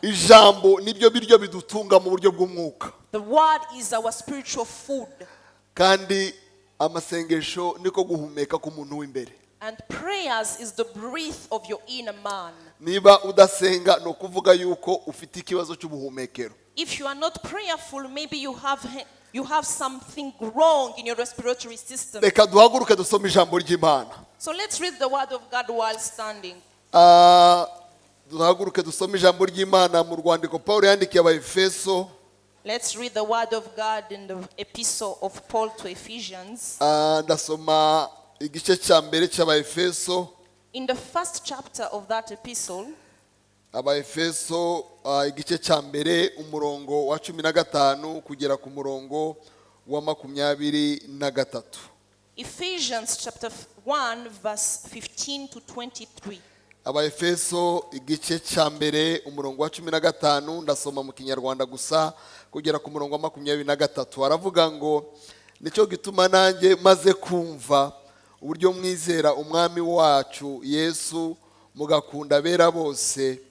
ijambo nibyo biryo bidutunga mu buryo bw'umwuka. The word is our spiritual food. Kandi amasengesho niko guhumeka k'umuntu w'imbere. And prayers is the breath of your inner man. Niba udasenga no kuvuga yuko ufite ikibazo cy'ubuhumekero. If you are not prayerful, maybe you have something wrong in your respiratory system. Reka duhaguruke dusome ijambo ry'Imana. So let's read the word of God while standing. Duhaguruke dusome ijambo ry'Imana mu rwandiko Paulo yandikiye Abaefeso. Let's read the word of God in the epistle of Paul to Ephesians. Ndasoma igice cya mbere cy'Abaefeso. In the first chapter of that epistle, Abaefeso igice cya mbere umurongo wa 15 kugera ku murongo wa 23. Ephesians chapter 1 verse 15 to 23. Abaefeso igice cya mbere umurongo wa 15 ndasoma mu Kinyarwanda gusa kugera ku murongo wa 23. Aravuga ngo nicyo gituma nanjye maze kumva uburyo mwizera umwami wacu Yesu mugakunda bera bose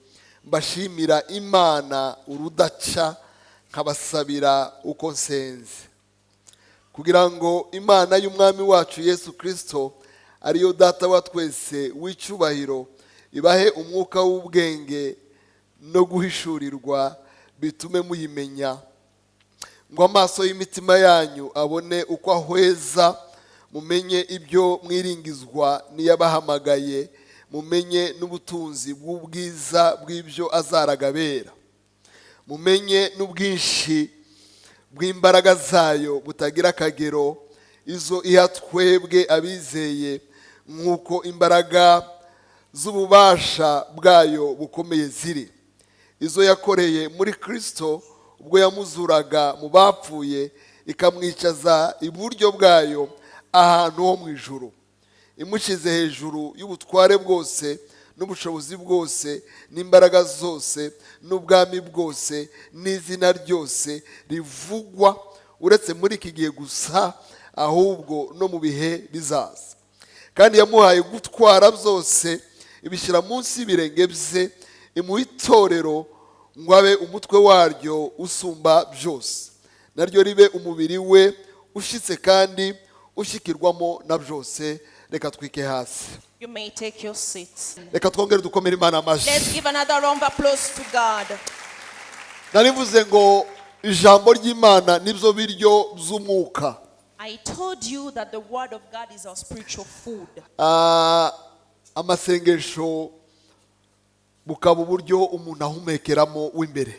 mbashimira Imana urudaca nkabasabira uko nsenze kugira ngo Imana y'umwami wacu Yesu Kristo ariyo data wa twese w'icyubahiro ibahe umwuka w'ubwenge no guhishurirwa bitume muyimenya ngo amaso y'imitima yanyu abone uko ahweza mumenye ibyo mwiringizwa niyabahamagaye mumenye n'ubutunzi bw'ubwiza bw'ibyo azaragabera mumenye n'ubwinshi bw'imbaraga zayo butagira akagero izo iha twebwe abizeye nk'uko imbaraga z'ububasha bwayo bukomeye ziri izo yakoreye muri Kristo ubwo yamuzuraga mu bapfuye ikamwicaza iburyo bwayo ahantu ho mu ijuru imushyize hejuru y'ubutware bwose n'ubushobozi bwose n'imbaraga zose n'ubwami bwose n'izina ryose rivugwa uretse muri iki gihe gusa ahubwo no mu bihe bizaza kandi yamuhaye gutwara byose ibishyira munsi y'ibirenge bye imuha itorero ngo abe umutwe waryo usumba byose naryo ribe umubiri we ushyitse kandi ushyikirwamo na byose. Reka twike hasi. You may take your seats. Reka twongere dukomere Imana amashyi. Let's give another round of applause to God. Narivuze ngo ijambo ry'Imana nibyo biryo by'umwuka. I told you that the word of God is our spiritual food. Amasengesho bukaba uburyo umuntu ahumekeramo w'imbere.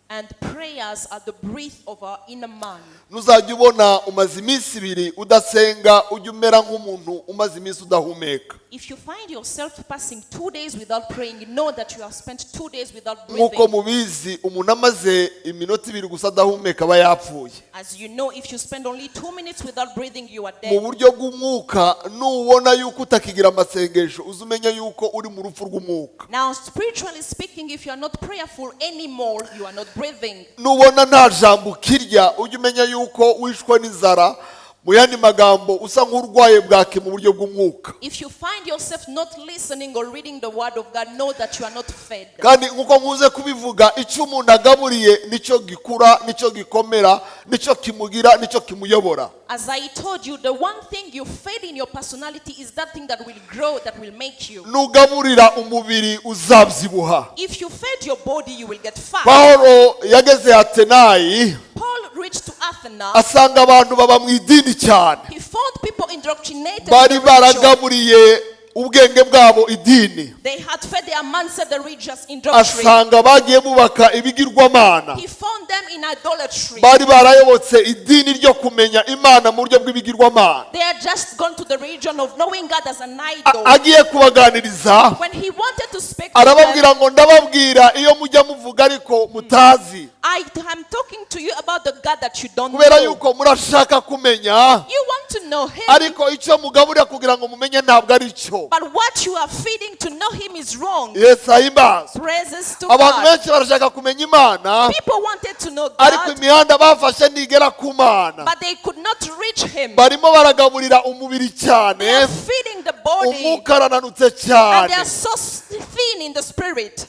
And prayers are the breath of our inner man. Nuzajya ubona umaze iminsi 2 udasenga ujya umera nk'umuntu umaze iminsi udahumeka. If you find yourself passing 2 days without praying, you know that you have spent 2 days without Nk'uko breathing. mubizi umuntu amaze iminota 2 gusa adahumeka aba yapfuye. As you know, if you spend only 2 minutes without breathing, you are Mu dead. buryo bw'umwuka nubona yuko utakigira amasengesho uzumenya yuko uri mu rupfu rw'umwuka. Now, spiritually speaking, if you are not prayerful anymore, you are not breathing. Nubona nta jambo kirya ujye umenya yuko wishwe n'inzara mu yandi magambo usa nk'urwaye bwake mu buryo bw'umwuka. If you find yourself not listening or reading the word of God, know that you are not fed. Kandi nkuko nkuze kubivuga icyo umuntu agaburiye nicyo gikura nicyo gikomera nicyo kimugira nicyo kimuyobora. As I told you, the one thing you fed in your personality is that thing that will grow, that will make you. Nugaburira umubiri uzabyibuha. If you fed your body, you will get fat. Paulo yageze Atenayi Paul reached to Athens. asanga abantu baba mu idini cyane. He found people indoctrinated. Bari in the religion. baragaburiye ubwenge bwabo idini. They had fed their mindset the religious indoctrine. Asanga bagiye bubaka ibigirwamana. He found them in idolatry. Bari barayobotse idini ryo kumenya Imana mu buryo bw'ibigirwamana. They had just gone to the region of knowing God as an idol. Agiye kubaganiriza When he wanted to speak to them, arababwira ngo ndababwira iyo mujya muvuga ariko mutazi I'm talking to you about the God that you don't kubera know. yuko murashaka kumenya You want to know him, ariko icyo mugaburira kugira ngo mumenye ntabwo ari cyo. but what you are feeding to know him is wrong. Yesu ahimbaza. Praises to Abantu God. benshi barashaka kumenya Imana People wanted to know ariko God, imihanda bafashe ntigera ku Mana. but they could not reach him. Barimo baragaburira umubiri They are cyane feeding the body, umwuka arananutse and they cyane. are so thin in the spirit.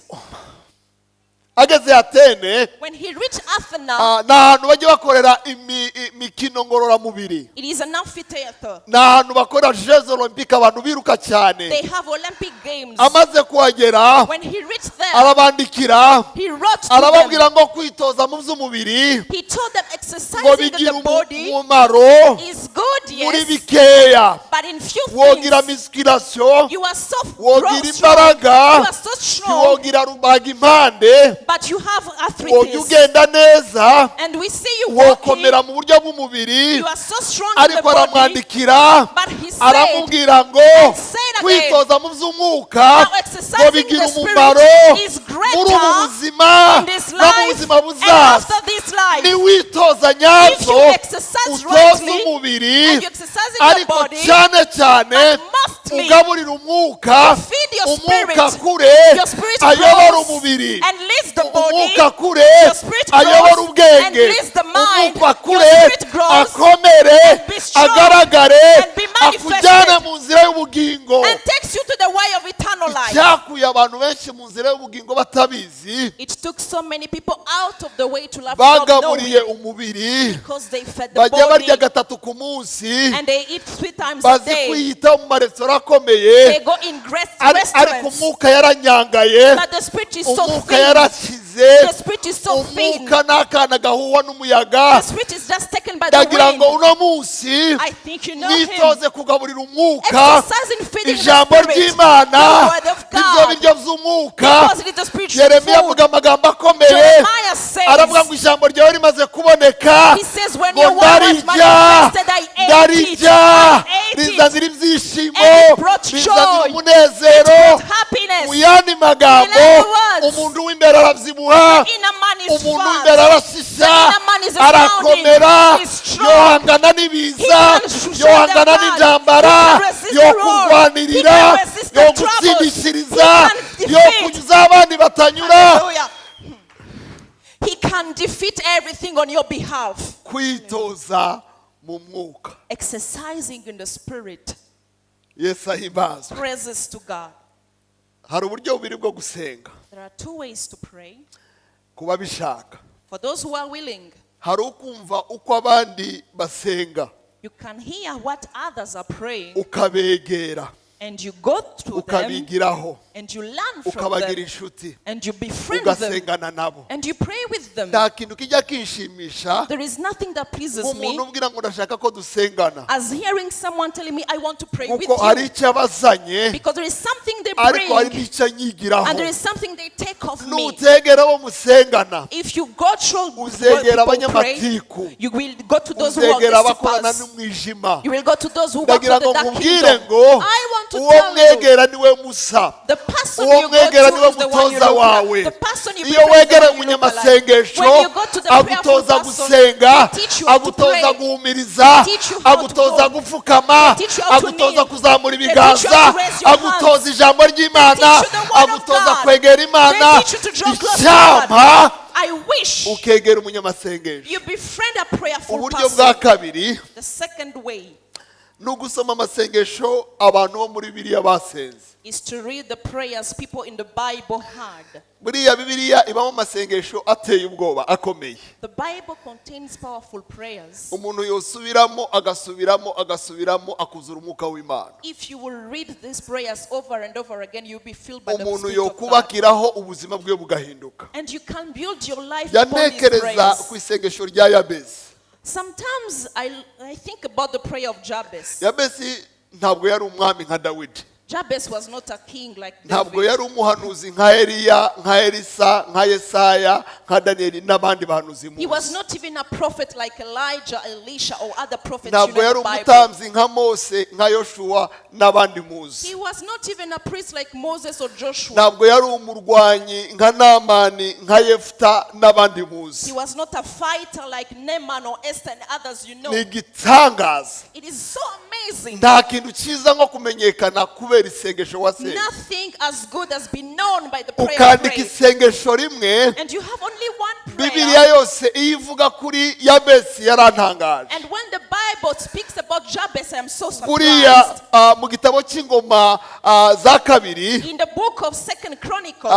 ageze Atene When he reached Athens, ni ahantu bajya bakorera imikino ngororamubiri, it is an amphitheater. ni ahantu bakorera jeux olympique abantu biruka cyane. They have Olympic games. Amaze kuhagera When he reached there, arabandikira he wrote to arababwira them. ngo kwitoza mu by'umubiri He told them ngo exercising bigira the body umumaro is good, muri yes, bikeya. but in few Wogira things musculation, you are so wogira strong, imbaraga, you are so strong, wogira rubaga impande, but you have wojya arthritis. ugenda neza, And we see you walking, wokomera mu buryo bw'umubiri. you are so strong in the Ariko body, aramwandikira but he said, aramubwira ngo said again, kwitoza mu by'umwuka now exercising ngo bigira the spirit umumaro is muri ubu greater buzima in this no mu life buzima and buzaza. after this life. Niwitoza If nyazo you exercise utoza rightly umubiri, and you exercising your ariko body, cyane cyane but mostly ugaburira umwuka, feed your umwuka spirit. kure Your spirit ayobora grows umubiri, and leads the body. umwuka kure Your spirit ayobora grows and ubwenge, leads the mind. umwuka Your kure spirit grows akomere and be strong agaragare and be manifested akujyane mu nzira y'ubugingo. and takes you to the way of eternal life. Cyakuye abantu benshi mu nzira y'ubugingo batabizi, It took so many people out of the way to love God bagaburiye knowing, umubiri, because they fed the bajya body barya gatatu ku munsi, and they eat 3 times a bazi day. kwiyitaho mu maresitora They akomeye, go in ariko restaurants, umwuka yaranyangaye, but the spirit is so umwuka thin. yarakize, The spirit is so thin. umwuka n'akana gahuhwa n'umuyaga. The spirit is just taken by the Ndagira ngo wind. uno munsi I think you know him. mwitoze kugaburira umwuka, Exercising, feeding the ijambo spirit, ry'Imana, the word of nibyo God, biryo by'umwuka. because it is the spiritual Yeremiya food. avuga amagambo akomeye, Jeremiah says, aravuga ngo ijambo ryawe rimaze kuboneka he says, when ngo your word was ndarirya manifested, I ate it. ndarirya, I ate it. rizanira ibyishimo, And it brought bizanira joy. umunezero. It brought happiness. Mu yandi magambo, In other words, umuntu w'imbere arabyibuha, inner man is umuntu fat. w'imbere arashisha, The inner man is arakomera, abounding, is strong. yohangana n'ibiza, He can show yohangana them n'intambara, God. He can resist yo the roar. kurwanirira, He can resist the yo troubles. gutsindishiriza, He can yo defeat. kunyuza abandi batanyura. Hallelujah. He can defeat everything on your behalf. Kwitoza mu mwuka. Exercising in the spirit. Yesu ahimbazwe. Praises to God. Hari uburyo bubiri bwo gusenga There are 2 ways to pray. ku babishaka. For those who are willing, Hari ukumva uko abandi basenga you can hear what others are praying ukabegera, and you go to them ukabigiraho, and you learn from ukabagira them inshuti, and you befriend them ugasengana nabo. and you pray with them. Nta kintu kijya kinshimisha There is nothing that pleases me nk'umuntu umbwira ngo ndashaka ko dusengana, as hearing someone telling me, I want to pray with kuko hari you, icyo abazanye because there is something they ariko hari bring n'icyo anyigiraho. and there is something they take of me. Nutegera abo musengana, If you go through uzegera what people pray, abanyamatiku, you will go to those who are uzegera abakorana dissipers. n'umwijima. You will go to those who work Ndagira for the ngo dark nkubwire kingdom. ngo I want to uwo tell you, mwegera niwe musa, the person uwo you go mwegera niwe to is the one you mutoza look wawe. like. The person you Iyo befriend is the wegera one you look like. umunyamasengesho, When you go to the prayerful agutoza person, gusenga, they teach you how to agutoza pray. guhumiriza, They teach you how to agutoza go. gufukama, They teach you how to agutoza kneel. kuzamura They teach you how ibiganza, to raise your agutoza hands. ijambo ry'Imana, They teach you the word of agutoza God. kwegera Imana. They teach you to draw close to Icyampa I wish ukegera umunyamasengesho. you befriend a prayerful Uburyo bwa person. kabiri The second way ni ugusoma amasengesho abantu bo muri Bibiliya basenze. is to read the prayers people in the Bible had. Buriya Bibiliya ibamo amasengesho ateye ubwoba akomeye. The Bible contains powerful prayers. Umuntu yosubiramo agasubiramo agasubiramo akuzura umwuka w'Imana. If you will read these prayers over and over again, you'll be filled by the Umuntu Spirit of God. yokubakiraho ubuzima bwe bugahinduka. And you can build your life upon these Yantekereza ku prayers. isengesho rya Yabesi. Sometimes I think about the prayer of Jabez. Yabesi ntabwo yari umwami nka Dawidi. Jabez was not a king like Ntabwo David. yari umuhanuzi nka Eliya, nka Elisa, nka Yesaya, nka Danieli n'abandi bahanuzi He was muzi. not even a prophet like Elijah, Elisha, or other prophets you Ntabwo know in yari the Bible. umutambyi nka Mose, nka Yoshuwa n'abandi muzi. He was not even a priest like Moses or Joshua. Ntabwo yari umurwanyi nka Namani, nka Yefuta n'abandi He muzi. was not a fighter like Naaman or Esther and others you know. Ni igitangaza. It is so amazing. Nta kintu cyiza nko kumenyekana kubera isengesho wasenze. Nothing as good as being known by the prayer of Ukandika praise. isengesho rimwe, And you have only one Bibiliya prayer. yose iyo ivuga kuri Yabesi yarantangaje. And when the Bible speaks about Jabez, I am so buriya surprised. mu gitabo cy'ingoma za kabiri In the book of 2 Chronicles,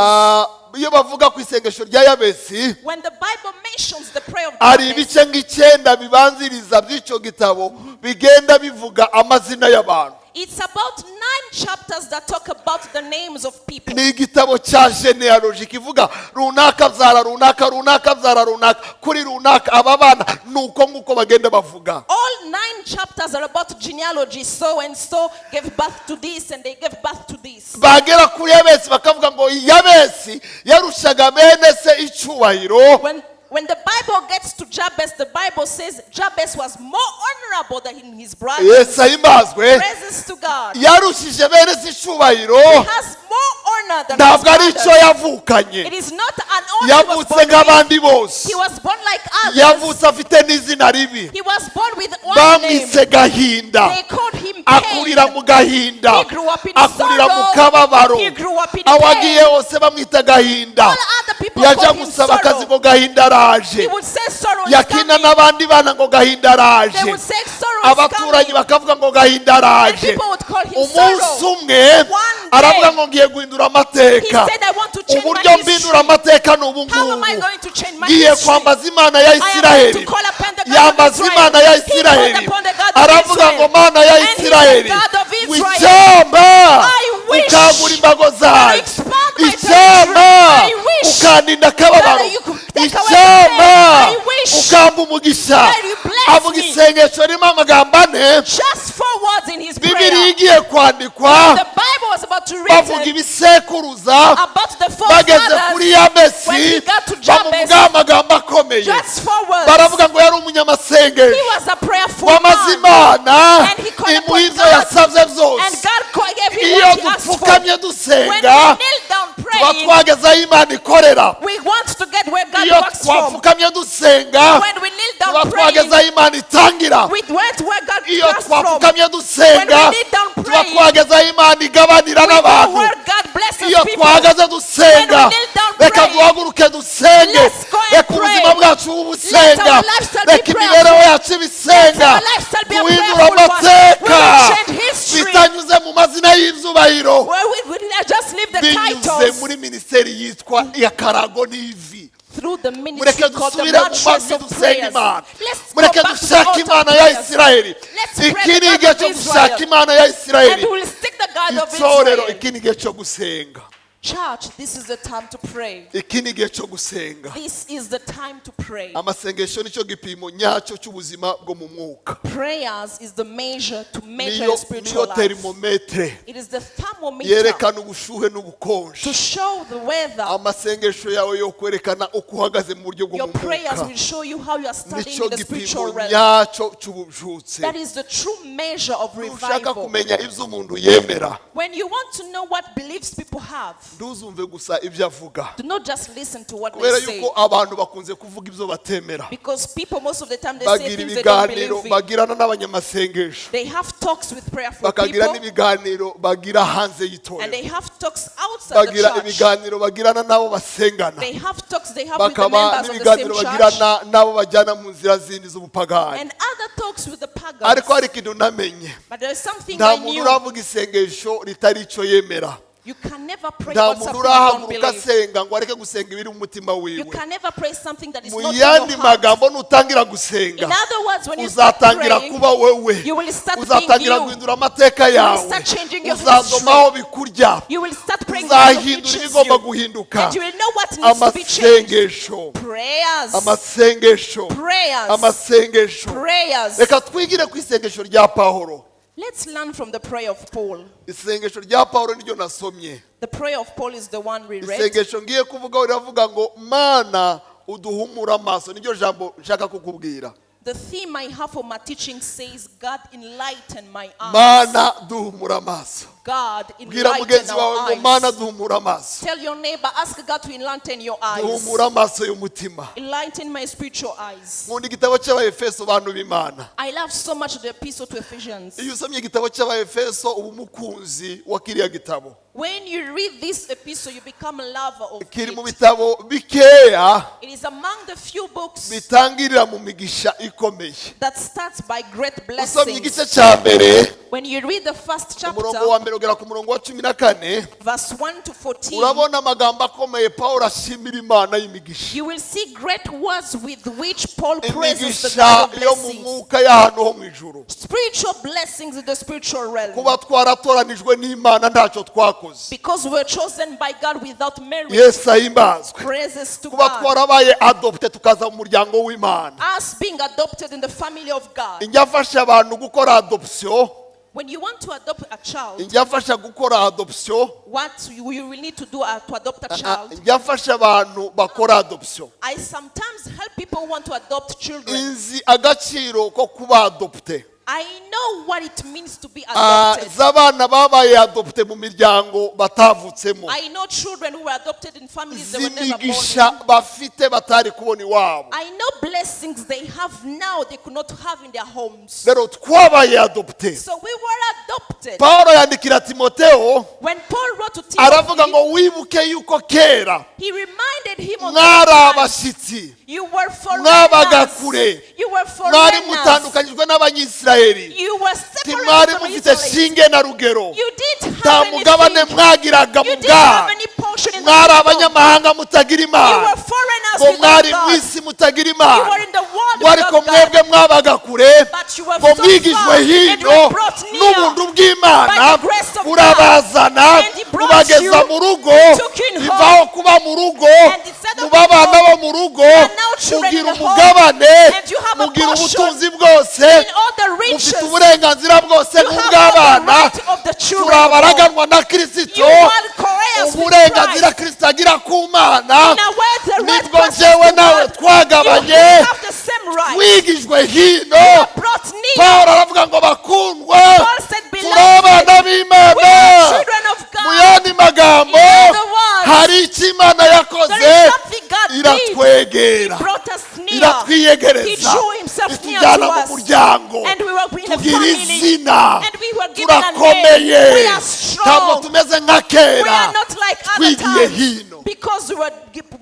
iyo bavuga ku isengesho rya Yabesi when the Bible mentions the prayer of hari Jabez, ibice nk'icyenda bibanziriza by'icyo gitabo bigenda bivuga amazina y'abantu. it's about 9 chapters that talk about the names of people. ni igitabo cya genealogy kivuga runaka byara runaka runaka byara runaka kuri runaka aba bana nuko nguko bagenda bavuga. All 9 chapters are about genealogy. So and so gave birth to this and they gave birth to this. bagera kuri Yabesi bakavuga ngo Yabesi yarushaga bene se icyubahiro. When the Bible gets to Jabez, the Bible says Jabez was more honorable than his brothers. Yesu ahimbazwe. Praises to God. yarushije bene se icyubahiro. He has more honor than his ntabwo ari icyo brothers. yavukanye. It is not an honor he was yavutse born with. nk'abandi bose. He was born like others. yavutse afite n'izina ribi. He was born with one name. bamwise gahinda. They called him akurira pain. mu gahinda. He grew up in akurira mu sorrow. kababaro. He grew up in aho pain. agiye hose bamwita gahinda. All other people yajya called him gusaba akazi ngo sorrow. gahinda araje. He would say sorrow is yakina coming. n'abandi bana ngo gahinda They araje. would say sorrow is abaturanyi coming. bakavuga ngo gahinda And araje. people would call him umunsi sorrow. umwe One day, aravuga ngo ngiye guhindura He amateka. said, I want to change my uburyo mbindura history. amateka ni ubu How am I ngubu. going to change my ngiye history? kwambaza imana ya I am going Isiraheli. to call upon the God of yambaza Israel. imana ya He called Isiraheli. upon the God of aravuga ngo Israel. mana ya And he said, Isiraheli God of Israel, wicyamba I wish ukagura imbago zawe. expand my icyamba territory. I wish ukandinda akababaro. that you could take away icyamba the pain. I wish ukamba umugisha. that you bless avuga me. isengesho ririmo amagambo ane. Just 4 words in his bibiri prayer. igiye kwandikwa The Bible was about to bavuga read ibisekuruza. about the bageze kuri forefathers. When Yabesi he got to Jabez, bamuvugaho amagambo akomeye. just 4 words. baravuga ngo yari He umunyamasengesho was a prayerful wamaze man. imana And he called imuha upon ibyo God. yasabye And byose. God gave him iyo what he asked for. dupfukamye When we dusenga kneel down tuba praying, twageze aho imana ikorera. we want to get where God iyo works from. twapfukamye dusenga When we kneel tuba down twageze praying, aho imana itangira. we went where God iyo works from. twapfukamye When dusenga we kneel down tuba praying, twageze aho imana igabanira we go n'abantu. where God blesses iyo people. twahagaze dusenga When we kneel down reka praying, duhaguruke dusenge. let's go and reka ubuzima pray. bwacu bubusenga. Let our lifestyle be reka imibereho yacu Let ibisenga. our lifestyle be a duhindura prayerful one. amateka We will change history. bitanyuze mu mazina y'ibyubahiro. Where we just leave the binyuze titles muri minisiteri yitwa iya karago n'ivi. through the mureke ministry called the dusubire mu mattress mavi of dusenga prayers. imana. Let's go mureke back to the dushake altar of imana ya prayers. Isiraheli. Let's pray iki the ni God igihe of cyo Israel. gushaka imana ya And Isiraheli. we will stick the God of itorero Israel. iki ni igihe cyo gusenga. Church, this is the time to pray. iki ni igihe cyo gusenga. This is the time to pray. amasengesho nicyo gipimo nyacyo cy'ubuzima bwo mu mwuka. Prayers is the measure to measure niyo your spiritual life. terimometere It is the thermometer yerekana ubushuhe n'ubukonje. to show the weather. amasengesho yawe yo kwerekana uko uhagaze mu buryo bwo Your mu prayers mwuka. will show you how you are standing nicyo in the gipimo spiritual realm. nyacyo cy'ububyutse. That is the true measure of ushaka revival. kumenya ibyo umuntu yemera When you want to know what beliefs people have, ntuzumve gusa ibyo avuga, do not just listen to what kubera they say. yuko abantu bakunze kuvuga ibyo batemera. Because people, most of the time, they say bagira things they don't ibiganiro believe in. bagirana n'abanyamasengesho, They have talks with prayerful bakagira people, n'ibiganiro bagira hanze and y'itorero, they have talks outside the bagira church. ibiganiro bagirana n'abo basengana, They have talks they have with the bakaba members of the same n'ibiganiro church, bagirana n'abo bajyana mu nzira zindi z'ubupagani. and other talks with the pagans. ariko hari ikintu namenye, But there is something nta I muntu knew. uravuga isengesho ritari icyo yemera. You can never pray nta about muntu something you don't urahaguruka believe. asenga ngo areke gusenga ibiri mu mutima You wiwe. can never pray something that is mu not in yandi your heart. magambo nutangira gusenga In other words, when you start uzatangira praying, kuba wewe, you will start being uzatangira you. guhindura amateka yawe, start changing your uzadomaho bikurya, You will start praying what uzahindura reaches ibigomba you. guhinduka. And you will know what needs to be changed. amasengesho Prayers. amasengesho Prayers. amasengesho. Prayers. reka twigire ku isengesho rya Pawulo. Let's learn from the prayer of Paul. isengesho rya Pawulo niryo nasomye. The prayer of Paul is the one we read. isengesho ngiye kuvugaho riravuga ngo mana uduhumura amaso, niryo jambo nshaka kukubwira. The theme I have for my teaching says, God enlighten my eyes. mana duhumura amaso. God bwira enlighten mugenzi wawe our ngo mana eyes. duhumura amaso, Tell your neighbor, ask God to enlighten your eyes. duhumura amaso y'umutima. Enlighten my spiritual eyes. Nkunda igitabo cy'Abaefeso bantu b'Imana. I love so much the epistle to Ephesians. Iyo usomye igitabo cy'Abaefeso uba umukunzi wa kiriya gitabo. When you read this epistle, you become a lover of Kiri mu it. bitabo bikeya It is among the few books bitangirira mu migisha ikomeye. that starts by great Usomye igice blessings. cya mbere When you read the first umurongo chapter, wa mbere ugera ku murongo wa 14, verse 1 to 14, urabona amagambo akomeye Pawulo ashimira Imana y'imigisha. you will see great words with which Paul praises the Imigisha God of yo mu blessings. mwuka y'ahantu ho mu ijuru. Spiritual blessings in the spiritual realm. Kuba twaratoranijwe n'Imana ntacyo twakoze. Because we're chosen by God without merit. Yesu ahimbazwe. Praises to Kuba God. twarabaye adopte tukaza mu muryango w'Imana. Us being adopted in the family of God. Njya afasha abantu gukora adoption. When you want to adopt a child, Njya afasha gukora adoption. what you will need to do to adopt a child. Njya afasha abantu bakora adoption. I sometimes help people who want to adopt children. Inzi agaciro ko kuba adopte. I know what it means to be adopted. Z'abana babaye adopte mu miryango batavutsemo. I know children who were adopted in families they were never born Z'imigisha in. bafite batari kubona iwabo. I know blessings they have now they could not have in their homes. Rero twabaye adopte. So we were adopted. Pawulo yandikira Timoteyo When Paul wrote to aravuga Timothy, ngo wibuke yuko kera he reminded him of mwari the time abashyitsi, you were mwabaga foreigners. kure, You were mwari foreigners. mutandukanyijwe n'Abanyisirayeli, You were timwari separated from mufite Israelites. shinge na rugero, You didn't nta have mugabane anything. mwagiraga mu You didn't have bwami, any portion in the mwari kingdom. abanyamahanga mutagira You Imana, were foreigners ngo without mwari mu God. isi mutagira You were Imana, in the world ngo ariko without mwebwe God. mwabaga kure, But you were ngo so mwigijwe far and hino were brought near n'ubuntu bw'Imana by the grace of burabazana And he brought bubageza you, mu rugo, took you in bivaho home, kuba mu rugo and instead of muba being abana home, bo mu rugo, you are now children in mugira the home, umugabane, and you have a mugira portion ubutunzi bwose, in all the riches. mufite uburenganzira bwose You have all the nk'ubw'abana, right of the turi children of God. abaraganwa na Kristo, You are courageous with uburenganzira Christ. Kristo agira ku Mana In a way, the right nibwo person njyewe to nawe God. twagabanye, You have the same right. twigijwe hino. You are brought near. Pawulo aravuga ngo bakundwa, Paul said, turi abana beloved, we b'Imana. are children of Mu God. yandi magambo, In other words, hari icyo Imana there yakoze, is something God did. He iratwegera, brought us near. He iratwiyegereza, drew himself near itujyana to mu us. muryango, And we were in a tugira family. izina, And we were given a name. turakomeye, We are ntabwo strong. tumeze nka We kera, are not like other twigiye times. hino. Because we were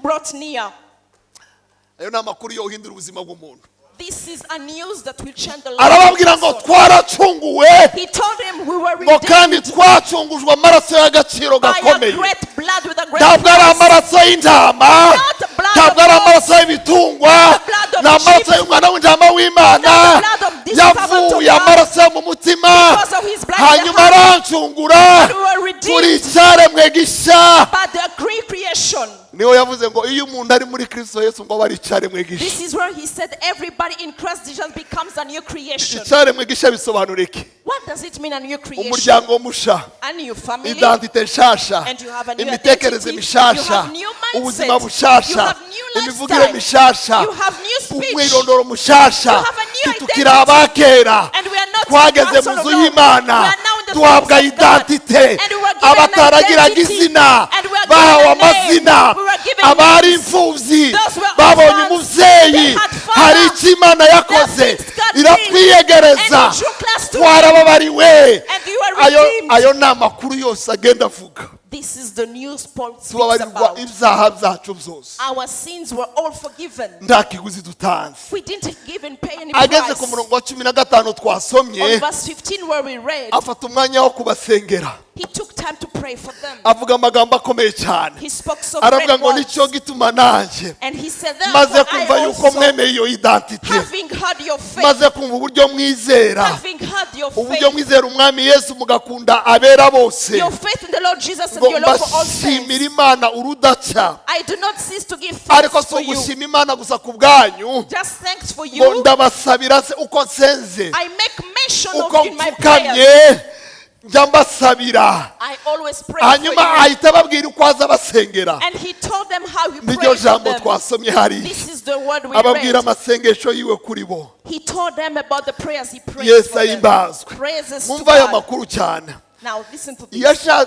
brought near. Ayo ni amakuru yo uhindura ubuzima bw'umuntu. This is a news that will change the life of Arababwira a ngo person. twaracunguwe, He told him we were ngo kandi redeemed twacungujwe amaraso y'agaciro by a gakomeye. great blood with a great Ntabwo ari price. amaraso y'intama, Not the blood ntabwo of ari goats. amaraso y'ibitungwa, Not the blood of ni amaraso sheep. y'umwana w'intama w'Imana, Not the blood of this servant of yavuye God. amaraso yo mu mutima, Because of his blood in the hanyuma heart. arancungura, And we were turi redeemed icyaremwe gishya. by the creation. Niho yavuze ngo iyo umuntu ari muri Kristo Yesu ngo aba ari icyaremwe gishya. This is where he said everybody in Christ Jesus becomes a new creation. Icyaremwe gishya bisobanura iki? What does it mean, a new creation? Umuryango musha, A new family. identite nshasha, And you have a new imitekerereze identity. mishasha, You have new mindset. ubuzima bushasha, You have new imivugire lifestyle. mishasha, You have new speech. umwirondoro mushasha. You have a new Titukira identity. abakera, And we are not twageze counsel mu nzu alone. y'Imana, We are now in the duhabwa presence of God. identite, And we were given an abataragiraga identity. izina And we are bahawe given a name. amazina, We were given abari names. imfubyi Those were babonye orphans. umubyeyi. They had father. Hari icyo Imana yakoze, There are things God did. iratwiyegereza, And he drew close to twarababariwe. And you are redeemed. Ayo ni amakuru yose agenda avuga. This is the news Paul speaks Tubabarirwa about. ibyaha byacu byose, Our sins were all forgiven. nta kiguzi dutanze. We didn't even pay any Ageze price. ku murongo wa 15 twasomye, On verse 15 where we read, afata umwanya wo kubasengera, he took time to pray for them. avuga amagambo akomeye cyane. He spoke so Aravuga great ngo words. nicyo gituma nanjye And he said, maze therefore kumva I yuko also, mwemeye iyo identite, having heard your faith, maze kumva uburyo mwizera, having heard your uburyo faith, mwizera umwami Yesu mugakunda abera bose, your faith in the Lord Jesus and ngo your love for all mbashimire saints. Imana urudaca. I do not cease to give Ariko thanks si for you. ugushima Imana gusa ku bwanyu, Just thanks for ngo you. ndabasabira se uko nsenze, I make mention uko of in my prayers. mfukamye njya mbasabira. I always pray Hanyuma for you. ahita ababwira uko aza abasengera. And he told them how he Niryo prayed for jambo them. twasomye hari, This is the word we ababwira read. amasengesho yiwe kuri bo. He told them about the prayers he prayed Yesu for them. ahimbazwe. Praises to Mwumva aya God. makuru cyane. Now listen to this.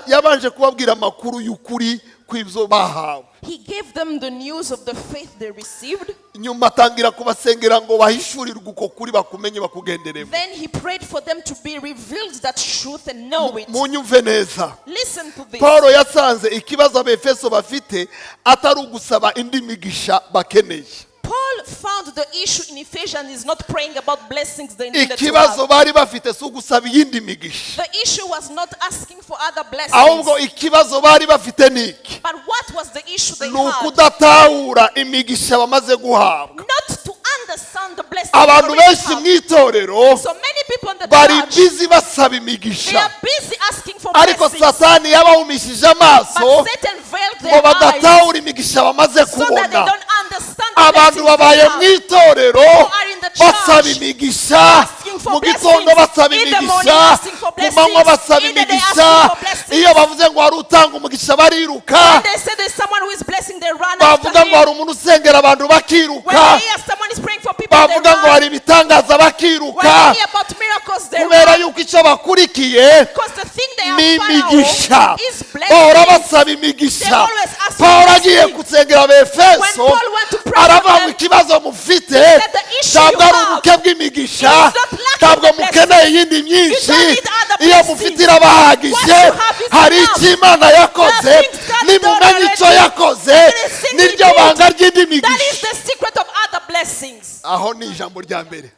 yabanje kubabwira amakuru y'ukuri kw'ibyo bahawe. He gave them the news of the faith they received. Nyuma atangira kubasengera ngo bahishurirwe uko kuri bakumenye bakugenderemo. Then he prayed for them to be revealed that truth and know it. Munyumve neza. Listen to this. Paulo yasanze ikibazo abefeso bafite atari ugusaba indi migisha bakeneye. Paul found the issue in Ephesians is not praying about blessings they needed to Ikibazo have. bari bafite si ugusaba iyindi migisha. The issue was not asking for other blessings. Ahubwo ikibazo bari bafite niki? But what was the issue they Ni had? ukudatahura imigisha bamaze guhabwa. Not to understand the blessings Abantu they benshi already have. mw'itorero So many people in the bari church, bizi basaba they imigisha, are busy asking for ariko blessings. satani yabahumishije amaso But Satan veiled ngo their eyes badatahura imigisha bamaze so that they kubona. don't understand the Abantu blessings babaye they have. mw'itorero are in the church basaba imigisha, asking for mu gitondo blessings, basaba in the morning imigisha, asking for ku manywa blessings, basaba in the day imigisha. asking for blessings. Iyo bavuze ngo hari utanga umugisha bariruka, When they say there's someone who is blessing, they run after bavuga ngo hari him. umuntu usengera abantu When bakiruka, they hear someone is praying for people, they bavuga ngo run. hari ibitangaza When bakiruka, they hear about miracles, they kubera run. yuko icyo bakurikiye Because the thing they ni are imigisha. found is Bahora blessings. basaba They imigisha. always ask for Pawulo agiye blessing. gusengera When abefeso Paul went to pray aravuga for ngo them, ikibazo mufite said the issue ntabwo you ari have ubuke bw'imigisha, is not lack ntabwo of blessing. mukeneye iyindi myinshi. You don't need other Iyo blessings. mufite irabahagije. What you have is Hari enough. icyo Imana yakoze, There are things God nimumenye done icyo already. yakoze, There is things He niryo did. banga ry'indi That is migisha. the secret of other blessings. Aho ni ijambo rya mbere.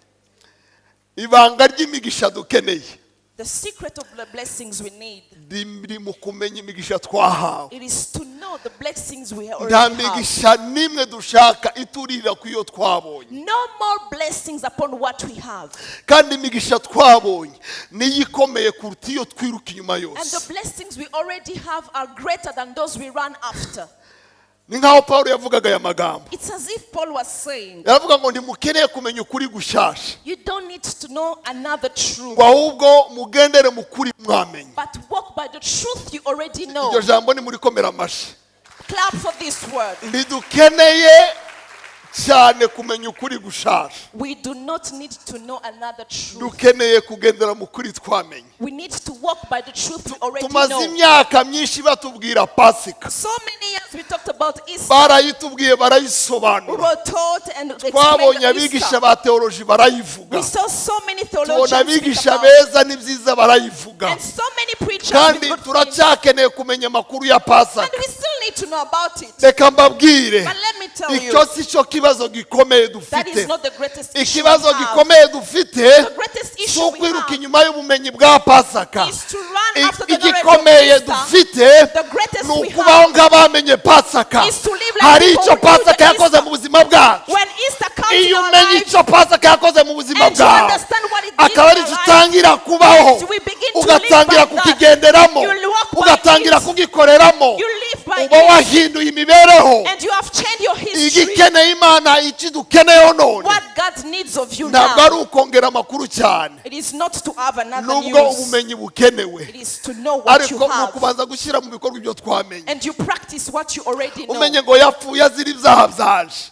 Ibanga ry'imigisha dukeneye The secret of the blessings we need, riri mu kumenya imigisha twahawe. it is to know the blessings we Nta already have. migisha n'imwe dushaka iturira ku iyo twabonye, No more blessings upon what we have. kandi imigisha twabonye niyo ikomeye kuruta iyo twiruka inyuma And yose. the blessings we already have are greater than those we run after. Ni nk'aho Pawulo yavugaga aya magambo, It's as if Paul was saying, yaravuga ngo ntimukeneye kumenya ukuri gushasha, you don't need to know another truth, ngo ahubwo mugendere mu kuri mwamenye. but walk by the truth you already Iryo know. jambo nimurikomera amashyi. Clap for this word. Ntidukeneye cyane kumenya ukuri gushasha, We do not need to know another truth. dukeneye kugendera mu kuri twamenye. We need to walk by the truth we already Tumaze know. imyaka myinshi batubwira Pasika, So many years we talked about Easter. barayitubwiye We barayisobanura, were taught and twabonye explained abigisha Easter. ba teoloji barayivuga, We saw so many tubona theologians speak abigisha about, beza n'ibyiza barayivuga, and so many preachers kandi with good things. turacyakeneye kumenya amakuru ya And Pasika. we still need to know about it. Reka mbabwire, But let me tell icyo you, si cyo kibazo gikomeye that is dufite. not the greatest issue we Ikibazo have. gikomeye dufite The greatest si issue we ukwiruka have inyuma y'ubumenyi bwa Pasika. is to run after the knowledge Igikomeye of Easter. dufite The greatest ni we ukubaho have nk'abamenye Pasika. is to live like Hari people icyo who knew Pasika the yakoze Easter. mu buzima bwacu. When Easter comes in Iyo our umenye lives icyo Pasika yakoze mu buzima and you bwawe, understand what it did akaba in ari our cyo lives, utangira kubaho, we begin to ugatangira live by that. kukigenderamo, You walk by ugatangira it. kugikoreramo, You live by uba it. wahinduye imibereho. And you have changed your history. Igikeneye Imana, iki dukeneyeho none, What God needs of you ntabwo now, ari ukongera amakuru cyane, it is not to have another nubwo news. ubumenyi bukenewe, It is to know what you ariko ni have. ukubanza gushyira mu bikorwa ibyo twamenye. And you practice what you already know. Umenye ngo yapfuye azira ibyaha byaje,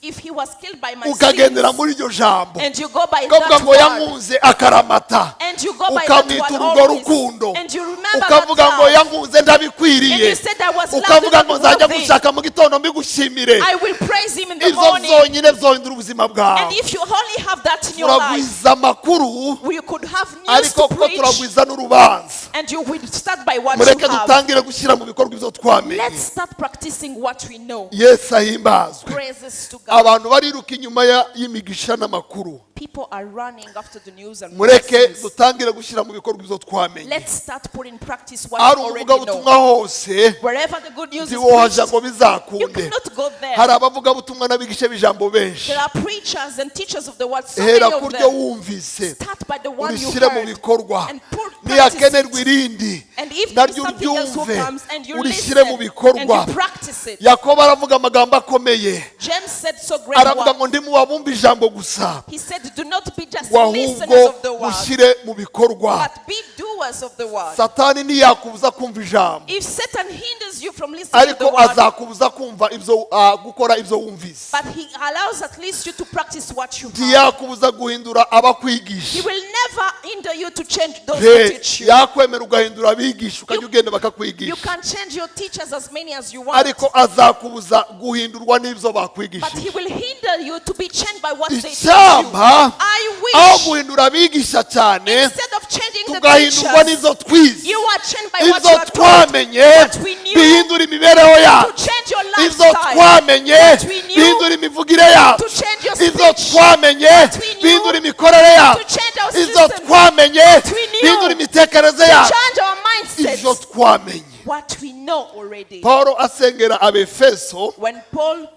If he was killed by my ukagendera sins, muri iryo jambo, and you go by ukavuga that ngo word, yankunze akaramata, and you go by that ukamwita word urwo always, rukundo, and you remember ukavuga that ngo love, yankunze and ndabikwiriye, you said I was loved ukavuga and ngo nzajya not worthy, gushaka mu gitondo mbigushimire. I will praise him in the Ibyo morning. byonyine byongera ubuzima And bwawe. if you only have that in your life, Turagwiza amakuru, you could have news ariko to kuko preach, turagwiza n'urubanza. and you will start by what Mureke you have. dutangire gushyira mu bikorwa ibyo twamenye. Let's start practicing what we know. Yesu ahimbazwe. Praises to God. Abantu bariruka inyuma y'imigisha n'amakuru. People are running after the news and Mureke blessings. dutangire gushyira mu bikorwa ibyo twamenye. Let's start putting in practice what Hari we already umuvugabutumwa know. hose Wherever the good news is ntiwohaja preached, ngo you bizakunde. cannot go there. Hari abavugabutumwa n'abigisha b'ijambo benshi. There are preachers and teachers of the word, so many Hera of kuryo them. wumvise, Start by the one you urishyire mu heard bikorwa. and practice Nihakenerwa it. irindi, And if there is naryo something else who uryumve, comes and you urishyire mu listen bikorwa. and you practice it. Yakobo aravuga amagambo akomeye, James said so great aravuga words. ngo ndimuwabumva ijambo gusa, He said, do not be just ngo listeners ahubwo of the word, mushyire mu bikorwa. but be doers doers of the word. Satani ntiyakubuza kumva ijambo, If Satan hinders you from listening to the ariko word, azakubuza kumva ibyo gukora ibyo wumvise. but he allows at least you to practice what you have. Ntiyakubuza guhindura He abakwigisha. will never hinder you to change those who teach you. Yakwemera ugahindura abigisha ukajya ugenda You bakakwigisha, can change your teachers as many as you want, ariko azakubuza guhindurwa n'ibyo but bakwigisha. he will hinder you to be changed by what they teach you. Icyampa I aho wish guhindura abigisha cyane instead of changing the tugahindurwa teachers, n'izo twize, you are changed by what ibyo you are taught, twamenye what we knew, bihindura imibereho to yacu, change your ibyo lifestyle, twamenye what we knew, bihindura imivugire yacu, to change your ibyo speech, twamenye what we knew, bihindura imikorere to yacu, change our ibyo system, twamenye we knew, bihindura imitekerereze to yacu, change our ibyo mindsets, twamenye. what we know already. Paulo asengera abefeso When Paul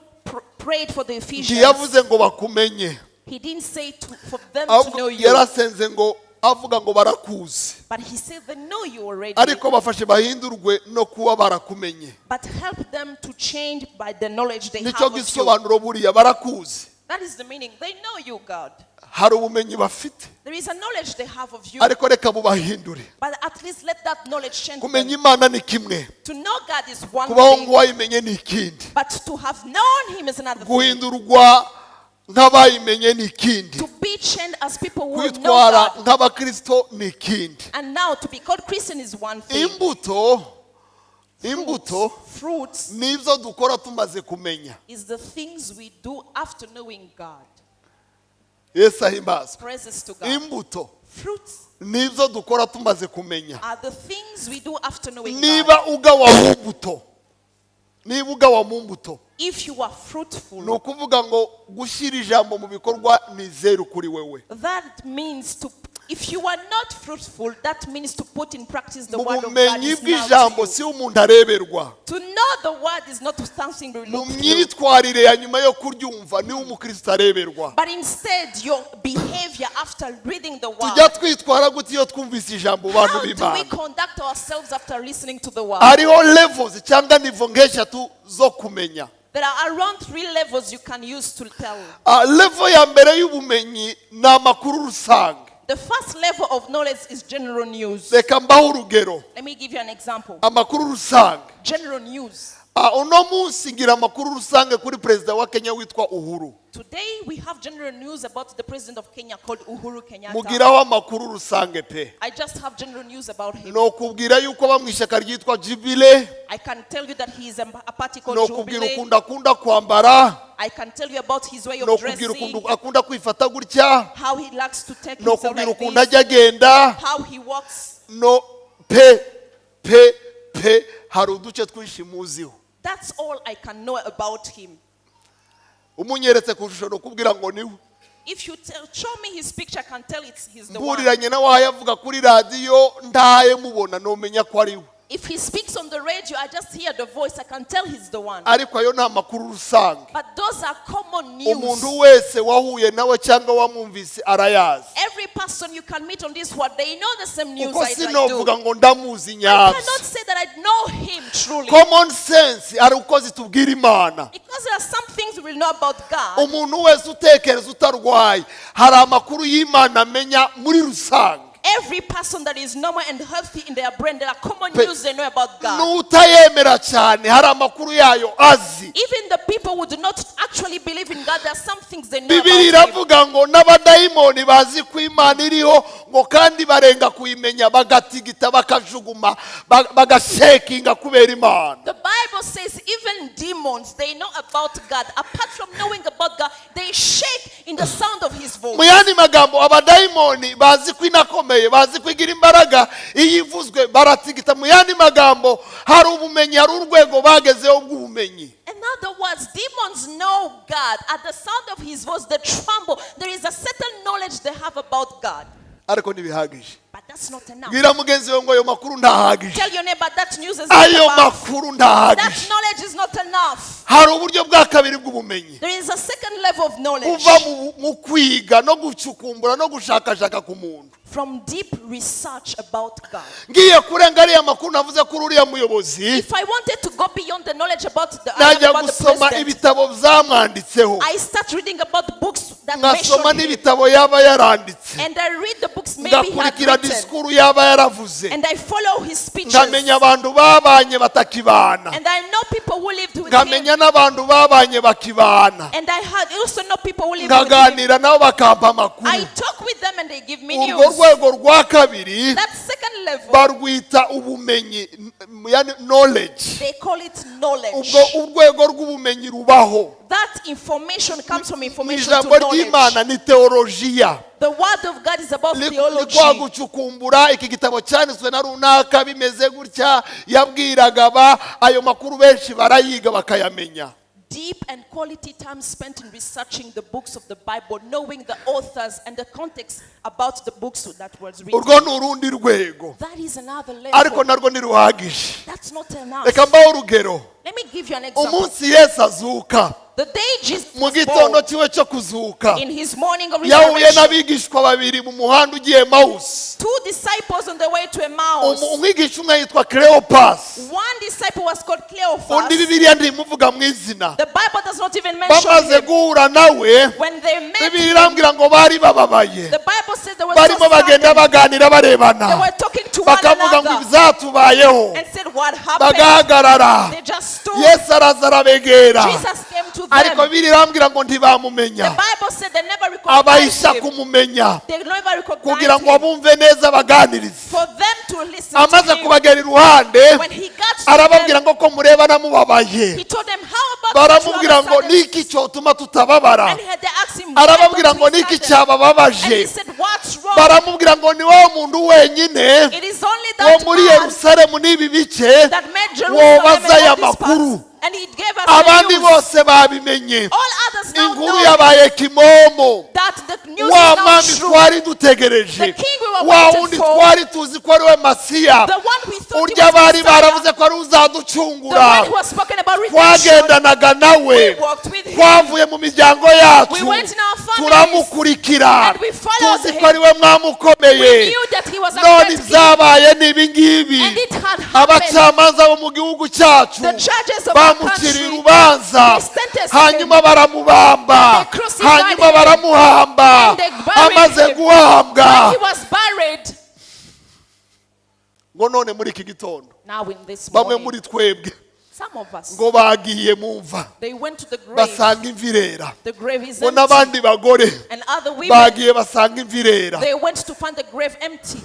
prayed for the Ephesians, ntiyavuze ngo bakumenye, he didn't say for them to know ahubwo you, yarasenze ngo avuga ngo barakuzi, but he said they know you already, ariko bafashe bahindurwe no kuba barakumenye. but help them to change by the knowledge they Nicyo have of you. gisobanuro buriya barakuzi, That is the meaning. They know you, God. hari ubumenyi bafite, There is a knowledge they have of you, ariko reka bubahindure. but at least let that knowledge change Kumenya them. Imana ni kimwe, To know God is one kubaho thing, nk'uwayimenye ni ikindi, but to have known Him is another thing. guhindurwa nk'abayimenye ni ikindi, To be changed as people who know kwitwara God, nk'abakristo ni ikindi. and now to be called Christian is one thing. Imbuto Fruits nibyo dukora tumaze kumenya. is the things we do after knowing God. Yesu ahimbazwe. Praises to God. Imbuto Fruits nibyo dukora tumaze kumenya. are the things we do after knowing God. Niba ugawa mu mbuto, niba ugawa mu mbuto, If you are fruitful, ni ukuvuga ngo gushyira ijambo mu bikorwa ni zeru kuri wewe. that means to, if you are not fruitful, that means to put in practice the Mu word of God bumenyi is now bw'ijambo to you. si umuntu areberwa, To know the word is not something to mu look through, myitwarire ya nyuma yo kuryumva niwe umukristo areberwa. but instead your behavior after reading the Tujya word. twitwara gute iyo twumvise ijambo bantu How do we b'Imana? conduct ourselves after listening to the word? Hariho levels cyangwa nivo nk'eshatu zo kumenya. There are around 3 levels you can use to tell. Level ya mbere y'ubumenyi ni amakuru rusange. The first level of knowledge is general news. Reka mbaho urugero. Let me give you an example. Amakuru rusange. General news. Uno munsi ngira amakuru rusange kuri perezida wa Kenya witwa Uhuru. Today we have general news about the president of Kenya called Uhuru Kenyatta. Mugiraho amakuru rusange pe. I just have general news about him. No kubwira yuko bamwe ishyaka ryitwa Jubilee. I can tell you that he is a party called No kubwira Jubilee. ukunda akunda kwambara. I can tell you about his way No of kubwira dressing, ukunda akunda kwifata gutya. how he likes to take No himself kubwira like ukunda this, ajya agenda. how he walks. No pe hari uduce twinshi muziho. That's all I can know about him. Umunyeretse ku shusho no kubwira ngo niwe. If you show me his picture, I can tell he's the one. Mburiranye nawe ayavuga kuri radiyo ndaye mubona nomenya ko ari we. If he speaks on the radio, I just hear the voice, I can tell he's the one. Ariko ayo nta makuru rusange. But those are common news. Umuntu wese wahuye nawe cyangwa wamwumvise arayazi. Every person you can meet on this world, they know the same news Kuko as I do. sinovuga ngo ndamuzi I nyabyo. cannot say that I know him truly. Common sense ari uko zitubwira Imana. Because there are some things we will know about God. Umuntu wese utekereza utarwaye hari amakuru y'Imana amenya muri rusange. Every person that is normal and healthy in their brain, there are common news they know about God. N'utayemera cyane hari amakuru yayo azi. Even the people who do not actually believe in God, there are some things they know Bibiri about him. iravuga ngo n'abadayimoni bazi ko Imana iriho ngo kandi barenga kuyimenya bagatigita bakajuguma bagashekinga kubera Imana. The Bible says even demons, they know about God. Apart from knowing about God, they shake in the sound of his voice. Mu yandi magambo abadayimoni bazi ko inakomeye bazi ko igira imbaraga iyo ivuzwe baratigita. Mu yandi magambo hari ubumenyi hari urwego bagezeho bw'ubumenyi. In other words, demons know God. At the sound of his voice, they tremble. There is a certain knowledge they have about God. Ariko ntibihagije. But that's not enough. Bwira mugenzi we ngo ayo makuru ndahagije. Tell your neighbor that news is not Ayo enough. makuru That ndahagije. knowledge is not enough. Hari uburyo bwa kabiri bw'ubumenyi. There is a second level of knowledge. Uva mu kwiga no gucukumbura no gushakashaka ku muntu. From deep research about God. Ngiye kurenga ariya makuru navuze kuri uriya muyobozi. If I wanted to go beyond the knowledge about the Najya about the gusoma president, ibitabo byamwanditseho. I start reading about books that ngasoma mention him. n'ibitabo yaba yaranditse, And I read the books maybe he had ngakurikira written. disikuru yaba yaravuze, And I follow his speeches. ngamenya abantu babanye batakibana, And I know people who lived with him. ngamenya n'abantu babanye bakibana, And I had also know people who lived with him. ngaganira nabo bakampa I amakuru. talk with them and they give me Urwo news. rwego rwa kabiri That second level, barwita ubumenyi, yani knowledge. they call it knowledge. Ubwo urwego rw'ubumenyi rubaho. That information comes from Mu information ijambo to knowledge. ry'Imana ni teolojiya. The word of God is about Ni theology. kwa gucukumbura iki gitabo cyanditswe na runaka bimeze gutya, yabwiraga ayo makuru benshi barayiga bakayamenya. Deep and quality time spent in researching the books of the Bible, knowing the authors and the context about the books that was written. Urwo ni urundi rwego, That is another ariko level. narwo ntiruhagije. That's not enough. Reka mbaho urugero. Let me give you an example. Umunsi Yesu azuka, The day Jesus mu was gitondo born, kiwe cyo kuzuka, in his morning of yahuye resurrection, n'abigishwa babiri mu muhanda ugiye Emawusi. two disciples on the way to Emmaus. Umwigisha umwe yitwa Cleopas, One disciple was called undi Cleophas. Bibiliya ntimuvuga mu izina. The Bible does not even mention Bamaze him. guhura nawe, When they met Bibiliya him, irambwira ngo bari bababaye, the Bible says they were so barimo bagenda saddened. baganira They barebana, were talking to one bakavuga ngo another ibizatubayeho, and said, what happened? bagahagarara. They just stood. Yesu araza arabegera, Jesus came to ariko them. Bibiliya irambwira ngo The ntibamumenya, Bible said they never recognized abahisha him. kumumenya They never kugira recognized ngo him. abumve neza baganirize. For them to listen Amaze to him. kubagera iruhande, When he got to arababwira them, ngo ko mureba namubabaye. he told them, how about you Baramubwira ngo niki cyotuma tutababara, And they asked him, why arababwira don't ngo we niki sadden? And cyabababaje. he said, what's wrong? Baramubwira ngo ni wowe muntu wenyine It is only wo that muri man Yerusalemu n'ibi bice that made wobaza Jerusalem aya and all these makuru. parts. And he gave us Abandi the news. bose babimenye. All others now Inkuru know yabaye kimomo. that the news Wa is now mwami true. twari dutegereje, The king we were wa waiting wundi for, twari tuzi ko ari we Masiya, the one we thought he urya was bari Messiah, baravuze ko ari the uzaducungura. one who was spoken about redemption. Twagendanaga nawe, We walked with him. twavuye mu miryango yacu, We went in our families. turamukurikira, And we followed tuzi him. ko ari we mwami ukomeye. We knew that he was a None great king. ibyabaye ni ibi ngibi. And it had happened. Abacamanza bo mu gihugu cyacu The judges of our bamukiriye country, urubanza, they sentenced hanyuma him. baramubamba, And they crucified hanyuma him. baramuhamba. And they buried Amaze him. guhambwa, When he was buried. ngo none muri iki gitondo Now in this bamwe morning, muri twebwe some of us, ngo bagiye mu mva they went to the grave. basanga imva irera, The grave is ngo empty. n'abandi bagore And other women, bagiye basanga imva irera. they went to find the grave empty.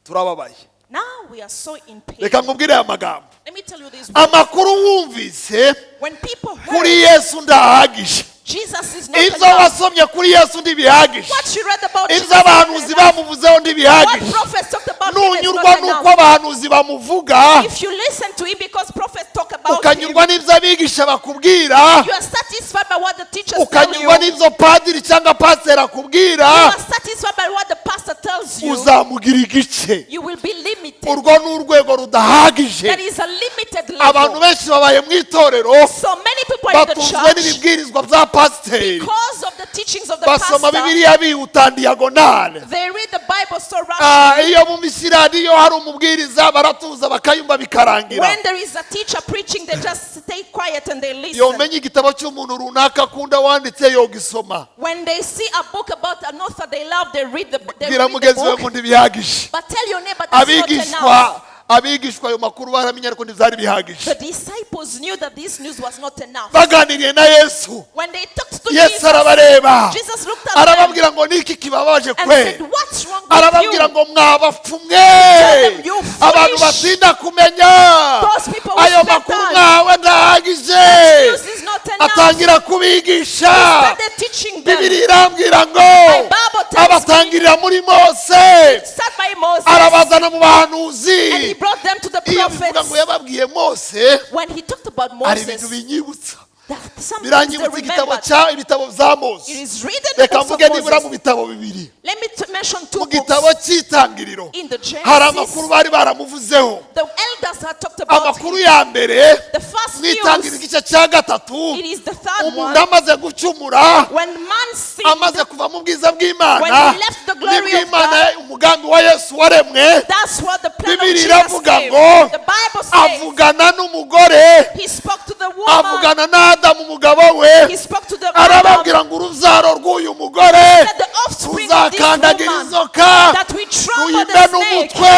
Turababaye. Now we are so in pain. Reka nkubwire aya magambo. Let me tell you this. Amakuru wumvise When people kuri heard Yesu ndahagije, Jesus is not ibyo enough, wasomye kuri Yesu ntibihagije, what you read about Jesus ibyo is not abahanuzi enough. bamuvuzeho What ntibihagije. prophets talked about him is Nunyurwa not n'uko enough. abahanuzi bamuvuga, If you listen to him because prophets talk about him, ukanyurwa n'ibyo abigisha bakubwira, you are satisfied by what the teachers tell you. ukanyurwa n'ibyo padiri cyangwa pasiteri You akubwira, are satisfied by what the pastor tells you. uzamugira igice. You will be limited. Urwo ni urwego rudahagije. That is a limited Abantu level. benshi babaye mu itorero So many people in the batunzwe church, n'ibibwirizwa bya pasiteri, because of the teachings of the basoma pastor, Bibiliya bihuta diagonale. they read the Bible so rapidly. Iyo mu misirani iyo hari umubwiriza baratuza bakayumva bikarangira. When there is a teacher preaching, they just stay quiet and they listen. Yomenya igitabo cy'umuntu runaka akunda wanditse yogisoma. When they see a book about an author they love, they read the Bwira mugenzi we book. ngo ntibihagije. But tell your neighbor that's not enough. Abigishwa ayo makuru baramenya ariko ntibyari bihagije. The disciples knew that this news was not enough. Baganiriye na Yesu, When they talked to Yesu arabareba, Jesus looked at them arababwira ngo niki kibabaje and kwe, said, what's wrong with arababwira you? ngo mwabapfumwe, them, you foolish. abantu batinda kumenya Those people who ayo slept makuru on. mwawe ndahagije. This is not enough. Atangira kubigisha. He started teaching them. Bibiri irambwira ngo My Bible tells me, abatangirira muri Mose, start by Moses, arabazana mu bahanuzi. and he brought them to the Iyo bivuga ngo prophets. yababwiye Mose, When he talked about hari ibintu Moses, binyibutsa, that sometimes they biranyibutsa remembered. ibitabo bya It Mose. is written in the Reka books of mvuge nibura mu Moses. bitabo bibiri. Let me mention two Mu books. gitabo cy'itangiriro In the hari amakuru Genesis, bari baramuvuzeho. the elders had talked about Amakuru him. ya mbere The first mu itangiriro news, igice cya gatatu, it is the third umuntu one. amaze gucumura, When man sinned, amaze kuva mu bwiza bw'Imana, when he left the glory nibwo of Imana umugambi wa Yesu waremwe, that's what the plan of Bibiri Jesus iravuga came. ngo The Bible says avugana n'umugore, he spoke to the woman. avugana na Adamu umugabo we, He spoke to the arababwira arababwira ngo urubyaro rw'uyu mugore That the offspring of this ruzakandagira woman, inzoka that we trample ruyimbe the snake n'umutwe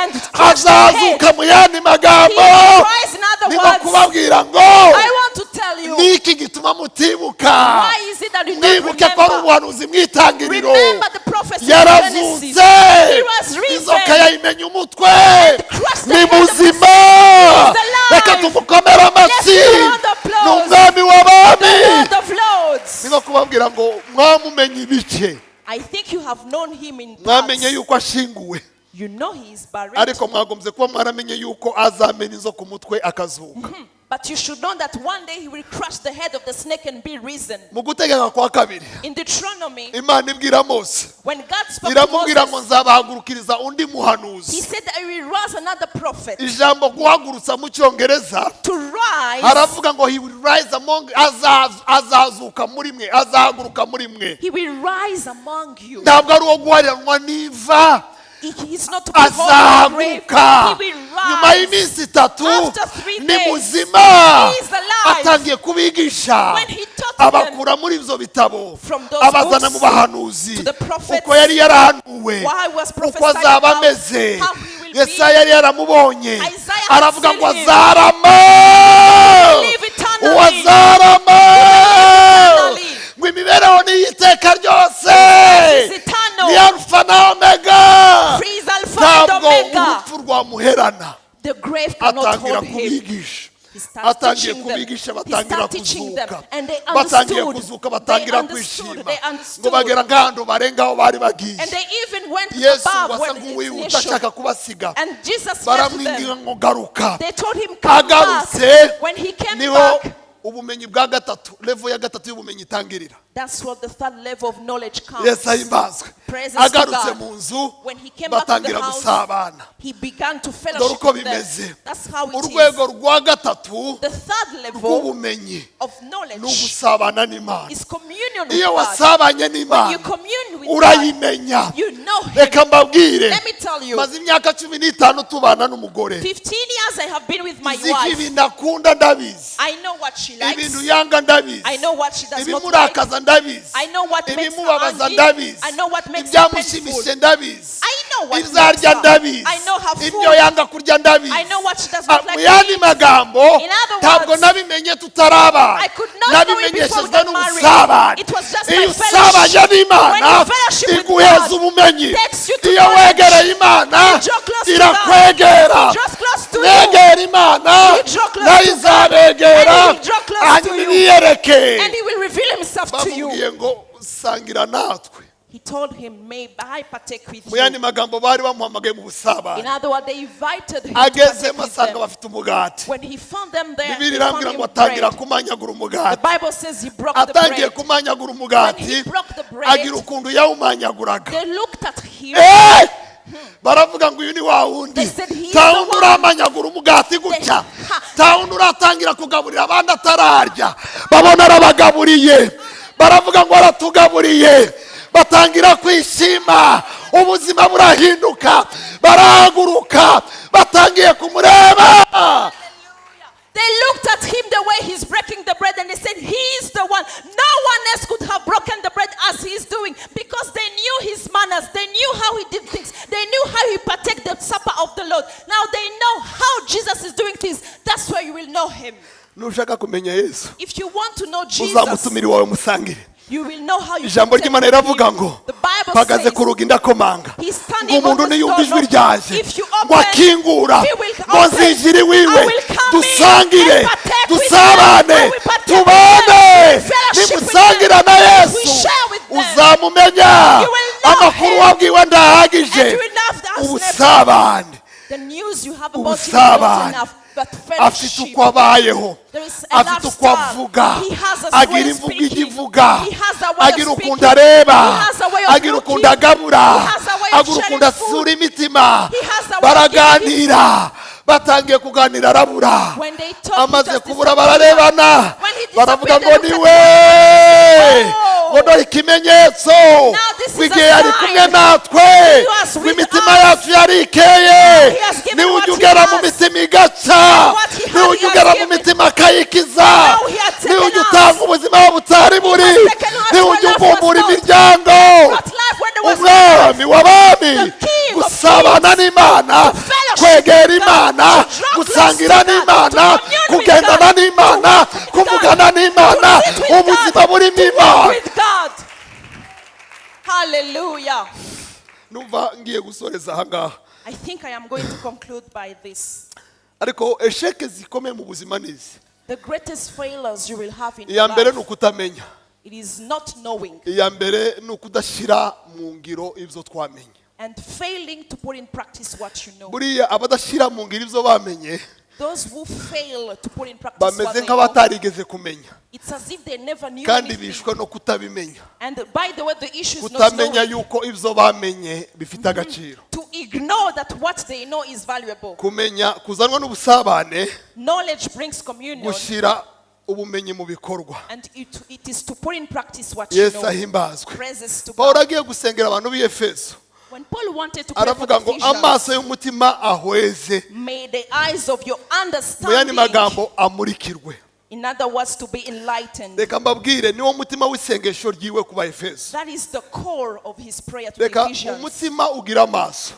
and crush the head. azazuka mu yandi He magambo will rise, in other niko words. kubabwira ngo I want to tell you, niki gituma mutibuka why is it that you don't mwibuke ko ari remember? ubuhanuzi mw'itangiriro Remember the prophecy in yarazutse Genesis. He was inzoka risen. yayimenye umutwe crushed the ni head of the muzima snake. He's alive. reka tumukomere amashyi Let's round the applause. ni umwami w'abami The Lord of Lords. niko kubabwira ngo mwamumenye ibice I think you have known him in mwamenye parts. yuko ashinguwe You know he is buried. ariko mwagombye kuba mwaramenye yuko azamena inzo ku mutwe akazuka But you should know that one day he will crush the head of the snake and be risen. mu gutegeka kwa kabiri In Deuteronomy, imana ibwira mose when God spoke to iramubwira ngo Moses, nzabahagurukiriza undi he muhanuzi said that I will raise another prophet ijambo guhagurutsa mu cyongereza to rise. haravuga ngo he will rise among azazuka muri mwe azahaguruka muri mwe He will rise among you. ntabwo ari uwo guhariranwa n'iva He is not to be holding the grave. azahaguruka He will nyuma rise. y'iminsi itatu After 3 ni days, muzima he is alive. atangiye kubigisha When he taught them abakura muri ibyo bitabo from those abazana books mu bahanuzi to the prophets, uko yari yarahanuwe why was uko prophesied azaba about ameze how he will yesaya be. yari yaramubonye Isaiah had aravuga ngo seen him. azarama live eternally. uwo azarama eternally. ngo imibereho ni iy'iteka ryose He is eternal. ni arufa na omega He is Alpha and ntabwo Omega. urupfu rwamuherana The grave cannot atangira hold him. kubigisha He starts atangiye teaching them. kubigisha He batangira starts teaching them. kuzuka And they batangiye understood. kuzuka batangira They kwishima understood. They ngo understood. bagera nk'ahantu barenga aho bari bagiye And they even went yesu above wasa where nk'uwihuta ashaka kubasiga And Jesus left baramwinginga them. ngo garuka They told him, come back. agarutse When he came niho back, ubumenyi bwa gatatu levo ya gatatu y'ubumenyi itangirira that's what the third level of knowledge comes. yesu ahimbazwe Praises to agarutse God. mu nzu When he came back to the batangira house, gusabana he began to dore fellowship uko with them. bimeze That's how it is. urwego rwa gatatu The third level rw'ubumenyi of ni knowledge ugusabana n'imana is communion with iyo God. wasabanye When n'imana you commune with God, urayimenya you know him. reka mbabwire Let me tell you, maze imyaka 15 tubana n'umugore 15 years I have been with my ziko wife. ibintu akunda ndabizi I know what she likes. ibintu yanga ndabizi I know what she does not like. ibimurakaza ndabizi I know what makes her ibimubabaza angry. ndabizi I know what makes her painful. ibyamushimishe ndabizi I know what ibyo makes arya her. ndabizi I know her ibyo food. yanga kurya ndabizi I know what she does not mu like to yandi eat. magambo In other ntabwo words, nabimenye tutarabana I could not know it before we nabimenyeshejwe got married. n'ubusabane It was just iyo my usabanye fellowship. n'imana When you fellowship with iguheza God, ubumenyi takes you to iyo knowledge. wegereye imana You draw close to irakwegera God. He draws close to you. negera imana You draw close nayo to God. izabegera And he will draw close to hanyuma you. ibiyereke And he will reveal himself to you. bamubwiye ngo sangira natwe He told him, may I partake with mu yandi you. magambo bari bamuhamagaye mu In busabane other words, they invited him to agezemo partake with asanga them. bafite umugati When he found them there, bibiri he found irambwira him ngo atangira bread. kumanyagura The umugati Bible says he broke the atangiye bread. kumanyagura When umugati he broke the bread, agira ukuntu yawumanyaguraga they looked at him. baravuga ngo uyu ni wa wundi They said, "He is nta the wundi one." uramanyagura umugati gutya Ha. nta wundi uratangira kugaburira abandi atararya babona arabagaburiye baravuga ngo aratugaburiye batangira kwishima ubuzima burahinduka barahaguruka batangiye kumureba. They looked at him the way he's breaking the bread and they said, he's the one. No one else could have broken the bread as he's doing because they knew his manners. They knew how he did things. They knew how he partake the supper of the Lord. Now they know how Jesus is doing things. That's where you will know him. nushaka kumenya Yesu If you want to know Jesus, uzamutumira iwawe musangire. you will know how you ijambo partake ry'Imana with riravuga him. ngo The Bible mpagaze says, ku rugi ndakomanga he's ngo standing on umuntu the niyumva door. ijwi ryaje If you ngo open, akingura he will ngo open. nzinjire iwiwe I will come in dusangire and partake with dusabane them. I will partake with tubane them. Fellowship with nimusangira them. na We Yesu share with them. uzamumenya You will know amakuru him. wabwiwe ndahagije And you will not have ubusabane the news you have about him is ubusabane not enough, but afite fellowship. uko abayeho There is a afite uko lifestyle. avuga He has a agira way of imvugo speaking. igivuga He has a way agira of speaking. ukuntu areba He has a way of agira looking. ukuntu agabura He has a way of agira sharing ukuntu food. asura imitima He has a way of baraganira batangiye kuganira arabura When they talk, amaze he just kubura disappeared. bararebana When he baravuga disappeared, ngo they ni looked we Oh. ngo dore ikimenyetso Now this is w'igihe a yari sign. kumwe natwe He was with w'imitima us. yacu yari ikeye He has given niwe what ujya he ugera mu has. mitima igaca And what he had, niwe he ujya has ugera mu given. mitima akayikiza Now he has niwe taken ujya us. utanga ubuzima aho butari buri He has taken us umuryango brought life when there was umwami w'abami The King of gusabana Kings, n'Imana to fellowship kwegera with God, Imana to draw gusangira close to God, n'Imana to commune with kugendana God, n'Imana to walk with kuvugana God, n'Imana to sit with ubuzima God, burimo to walk Imana. with God. Hallelujah. Numva ngiye gusoreza ahangaha I think I am going to conclude by this. ariko esheke zikomeye mu buzima nizi. The greatest failures you will have in iya mbere life, ni ukutamenya, it is not knowing iya mbere ni ukudashyira mu ngiro ibyo twamenye. and failing to put in practice what you know. Buriya abadashyira mu ngiro ibyo bamenye Those who fail to put in practice what bameze they know, nk'abatarigeze kumenya it's as if they never knew kandi anything. bishwe no kutabimenya. And by the way, the issue is not Kutamenya knowing. yuko ibyo bamenye bifite agaciro. To ignore that what they know is valuable. Kumenya kuzanwa n'ubusabane, Knowledge brings communion, gushyira ubumenyi mu bikorwa. and it is to put in practice what you Yesu know. ahimbazwe. Praises to Pawulo God. agiye gusengera abantu b'i Efeso When Paul wanted to pray for aravuga ngo the amaso Ephesians, y'umutima ahweze, may the eyes of your mu yandi understanding, magambo amurikirwe. in other words, to be enlightened. Reka mbabwire niwo mutima w'isengesho ryiwe ku ba Efeso. That is the core of his prayer to the Reka Ephesians. umutima ugira amaso.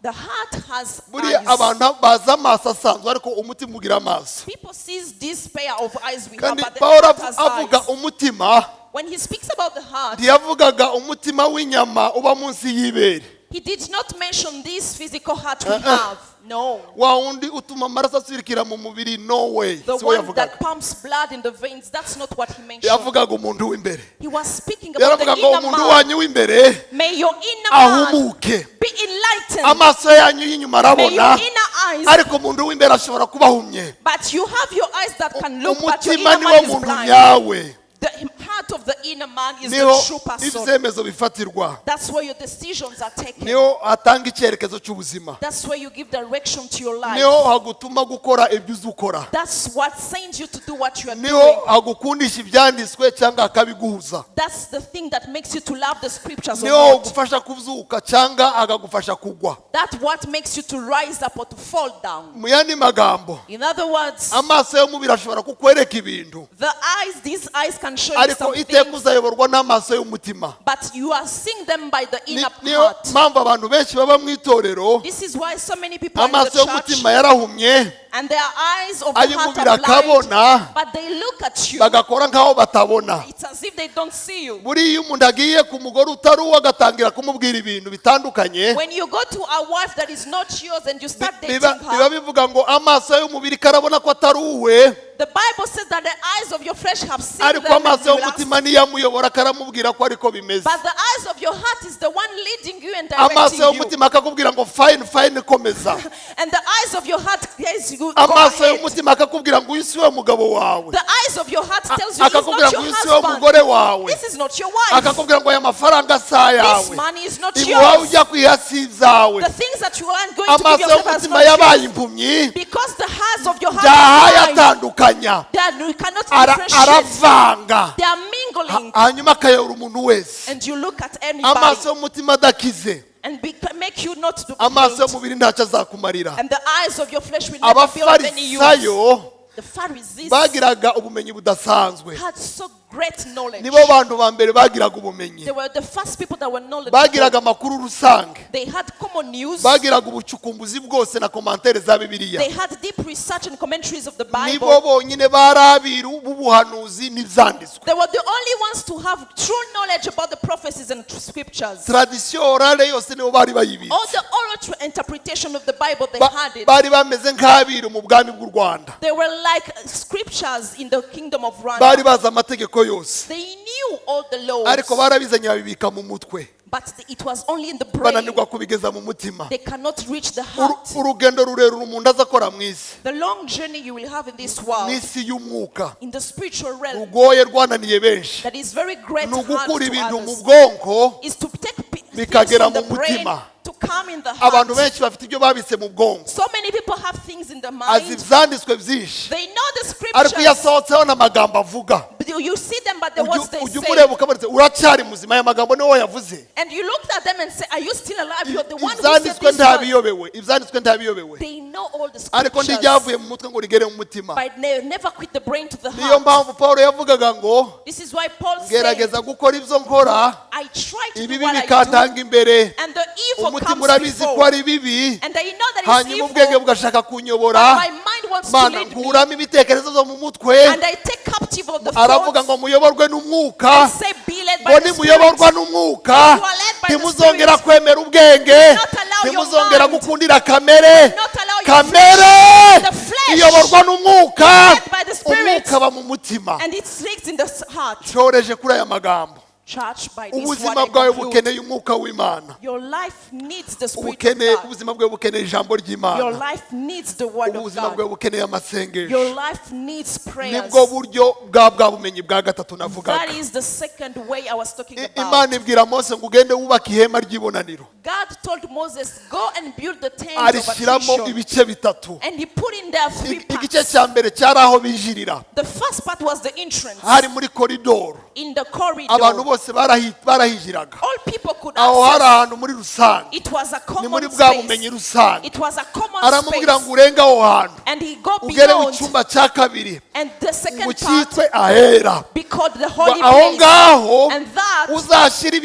The heart has Buriya eyes. abantu bazi amaso asanzwe ariko umutima ugira amaso. People sees this pair of eyes we have, Kandi but the Pawulo heart has avuga eyes. umutima, When he speaks about the heart, ntiyavugaga umutima w'inyama uba munsi y'ibere. he did not mention this physical heart we have. No. Wa wundi utuma amaraso asirikira mu mubiri, no way. The Si we one yavugaga. that pumps blood in the veins, that's not what he mentioned. Yavugaga umuntu w'imbere. He was speaking about the Yaravuga ngo inner umuntu man. wanyu w'imbere May your inner man ahumuke. be enlightened. Amaso yanyu y'inyuma May your arabona, inner eyes, ariko umuntu w'imbere ashobora kuba ahumye. but you have your eyes that can look, but your Umutima inner niwo man is muntu blind. nyawe. The heart of the inner man is Niho the true person. ibyemezo bifatirwa. That's where your decisions are taken. Niho hatanga icyerekezo cy'ubuzima. That's where you give direction to your life. Niho hagutuma gukora ibyo uzi ukora. That's what sends you to do what you are Niho doing. hagukundisha ibyanditswe cyangwa akabiguhuza. That's the thing that makes you to love the scriptures or Niho not. hagufasha kuzuka cyangwa agagufasha kugwa. That's what makes you to rise up or to fall down. Mu yandi magambo, In other words, amaso y'umubiri ashobora kukwereka ibintu, these eyes can show you ariko some iteka things, uzayoborwa n'amaso y'umutima. but you are seeing them by the inner Niyo heart. mpamvu abantu benshi baba mu itorero, This is why so many people in the amaso church, y'umutima yarahumye, and their eyes of the heart ay'umubiri are blind, akabona, but they look at you. bagakora nk'aho batabona. It's as if they don't see you. Buriya iyo umuntu agiye ku mugore utari uwo agatangira kumubwira ibintu bitandukanye, When you go to a wife that is not yours and you start dating biba her, bivuga ngo amaso y'umubiri karabona ko atari uwe, the Bible says that the eyes of your flesh have seen ariko them, and amaso you will ask, y'umutima niyo amuyobora akaramubwira ko ariko bimeze. but the eyes of your heart is the one leading you and Amaso directing you. y'umutima akakubwira ngo fine fine komeza. And the eyes of your heart tells you, go Amaso ahead. y'umutima akakubwira ngo uyu si we mugabo wawe, The eyes of your heart tells you, this is akakubwira not ngo your uyu si we husband. mugore wawe, This is not your wife. akakubwira ngo aya mafaranga si ayawe, This money is not ibi wowe yours. ujya kwiha si ibyawe. The things that you aren't going to give Amaso yourself as y'umutima yabaye not yours. impumyi, Because the eyes of your heart byahaye are blind. atandukanya, That you cannot differentiate. aravanga, They are mingling. hanyuma akayobora umuntu wese. And you look at anybody Amaso y'umutima adakize, and make you not to amaso duplicate. y'umubiri ntacyo azakumarira. And the eyes of your flesh will never be of any use. Abafarisayo The Pharisees bagiraga ubumenyi budasanzwe, had so great knowledge. nibo bantu ba mbere bagiraga ubumenyi, They were the first people that were knowledgeable. bagiraga amakuru rusange, They had common news. bagiraga ubucukumbuzi bwose na komantere za Bibiliya. They had deep research and commentaries of the Nibo Bible. bonyine bari abiru b'ubuhanuzi n'ibyanditswe. They were the only ones to have true knowledge about the prophecies and scriptures. Tradition orale yose nibo bari bayibizi. All the oral interpretation of the Bible, they Ba- had it. bari bameze nk'abiru mu bwami bw'u Rwanda, They were like scriptures in the kingdom of bari Rwanda. bazi amategeko yose, They knew all the laws, ariko barabizanye babibika mu mutwe, but it was only in the brain. bananirwa kubigeza mu mutima. They cannot reach the heart. Urugendo rurerure umuntu aza akora mu isi, The long journey you will have in this world, n'isi y'umwuka, in the spiritual realm, rugoye rwananiye benshi, that is very great ni hard to ugukura ibintu mu others, bwonko is to take things bikagera from the mu brain mutima. to come in the Abantu heart. benshi bafite ibyo babitse mu bwonko, So many people have things in the azi mind. ibyanditswe byinshi, They know the ariko iyo scriptures, asohotseho n'amagambo avuga, but you see them, but the words they ujya say. umureba ukabaza uracyari muzima, aya magambo niwo yavuze. And you looked at them and say, are you still alive? You're the one who said Ibyanditswe this word. ibyanditswe ntabiyobewe. They know all the Ariko scriptures, ntiryavuye mu mutwe ngo rigere mu mutima. but they never quit the brain to the Niyo heart. mpamvu Paulo yavugaga ngo This is why Paul said, gerageza gukora ibyo nkora, I try to do ibibi what I do, bikantanga imbere, and the evil umutima comes urabizi ko before. ari bibi, And I know that it's hanyuma ubwenge evil, bugashaka but kunyobora. my mind wants to Mana lead me, nkuramo ibitekerezo byo mu mutwe, and I take captive of the aravuga thoughts ngo muyoborwe n'umwuka, and say, be led by ngo the nimuyoborwa Spirit. n'umwuka If you are led by the ntimuzongera Spirit, kwemera ubwenge, not allow your ntimuzongera mind, gukundira kamere. not allow your Kamere the flesh, iyoborwa n'umwuka, led by the Spirit, umwuka aba mu mutima. and it sticks in the heart. Cyoreje kuri aya magambo, Church, by this ubuzima one I bwawe conclude. bukeneye umwuka w'Imana, Your life needs the Spirit of God. ubuzima bwawe bukeneye ijambo Your ry'Imana, life needs the Word of ubuzima bwawe God. bukeneye amasengesho. Your life needs prayers. Nibwo buryo bwa bumenyi bwa gatatu That navugaga. is the second way I was talking about. Imana ibwira Mose ngo ugende wubake ihema ry'ibonaniro, God told Moses, go and build the tent of arishyiramo affliction. ibice bitatu. And he put in there three Igice parts. cya mbere cyari aho binjirira, The first part was the entrance hari muri koridoro, in the abantu corridor. bose barahijiraga. All people could Aho hari access. ahantu muri rusange, It was a ni muri common bwa bumenyi space. rusange. It was a common Aramubwira ngo space. urenge aho hantu, And he go ugere mu beyond. cyumba cya kabiri, And the ngo second part, cyitwe ahera. be called the Ngo holy aho place. ngaho And that, uzashyira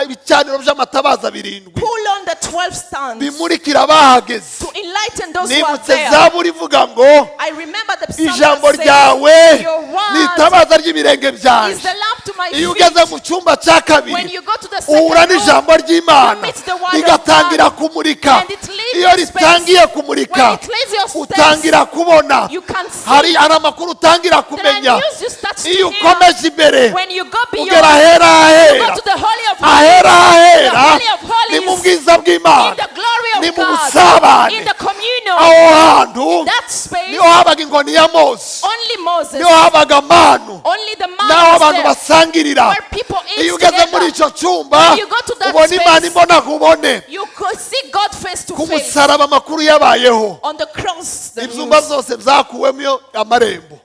ibicaniro by'amatabaza birindwi pull on the 12 stands bimurikira abahageze. to enlighten those who are Nibutse there. Zaburi ivuga ngo I remember the psalm ijambo that says, ryawe your ni word itabaza ry'ibirenge is byanjye. the lamp to my Iyo feet. ugeze mu cyumba cya When kabiri you go to the uhura second room, n'ijambo ry'Imana you meet the word of rigatangira God, kumurika. and it leaves Iyo your ritangiye space. kumurika When it leaves your space, utangira kubona, you can see. hari amakuru utangira There are kumenya. news you start to Iyo hear. ukomeje imbere When you go beyond, ugera ahera you go ahera, to the holy of ahera holies, the ahera holy of ni mu holies, bwiza in bw'Imana, the glory ni of mu God, busabane. in the communion. Aho hantu That space, niho habaga inkoni ya Mose, only Moses, niho habaga manu, only the man naho was abantu there, basangirira. where people eat Iyo ugeze muri together. icyo cyumba When you go to that ubona space, Imana imbona kubone. You could see God face to Ku face. musaraba amakuru yabayeho, On the cross, the ibyumba news, byose byakuwemo amarembo,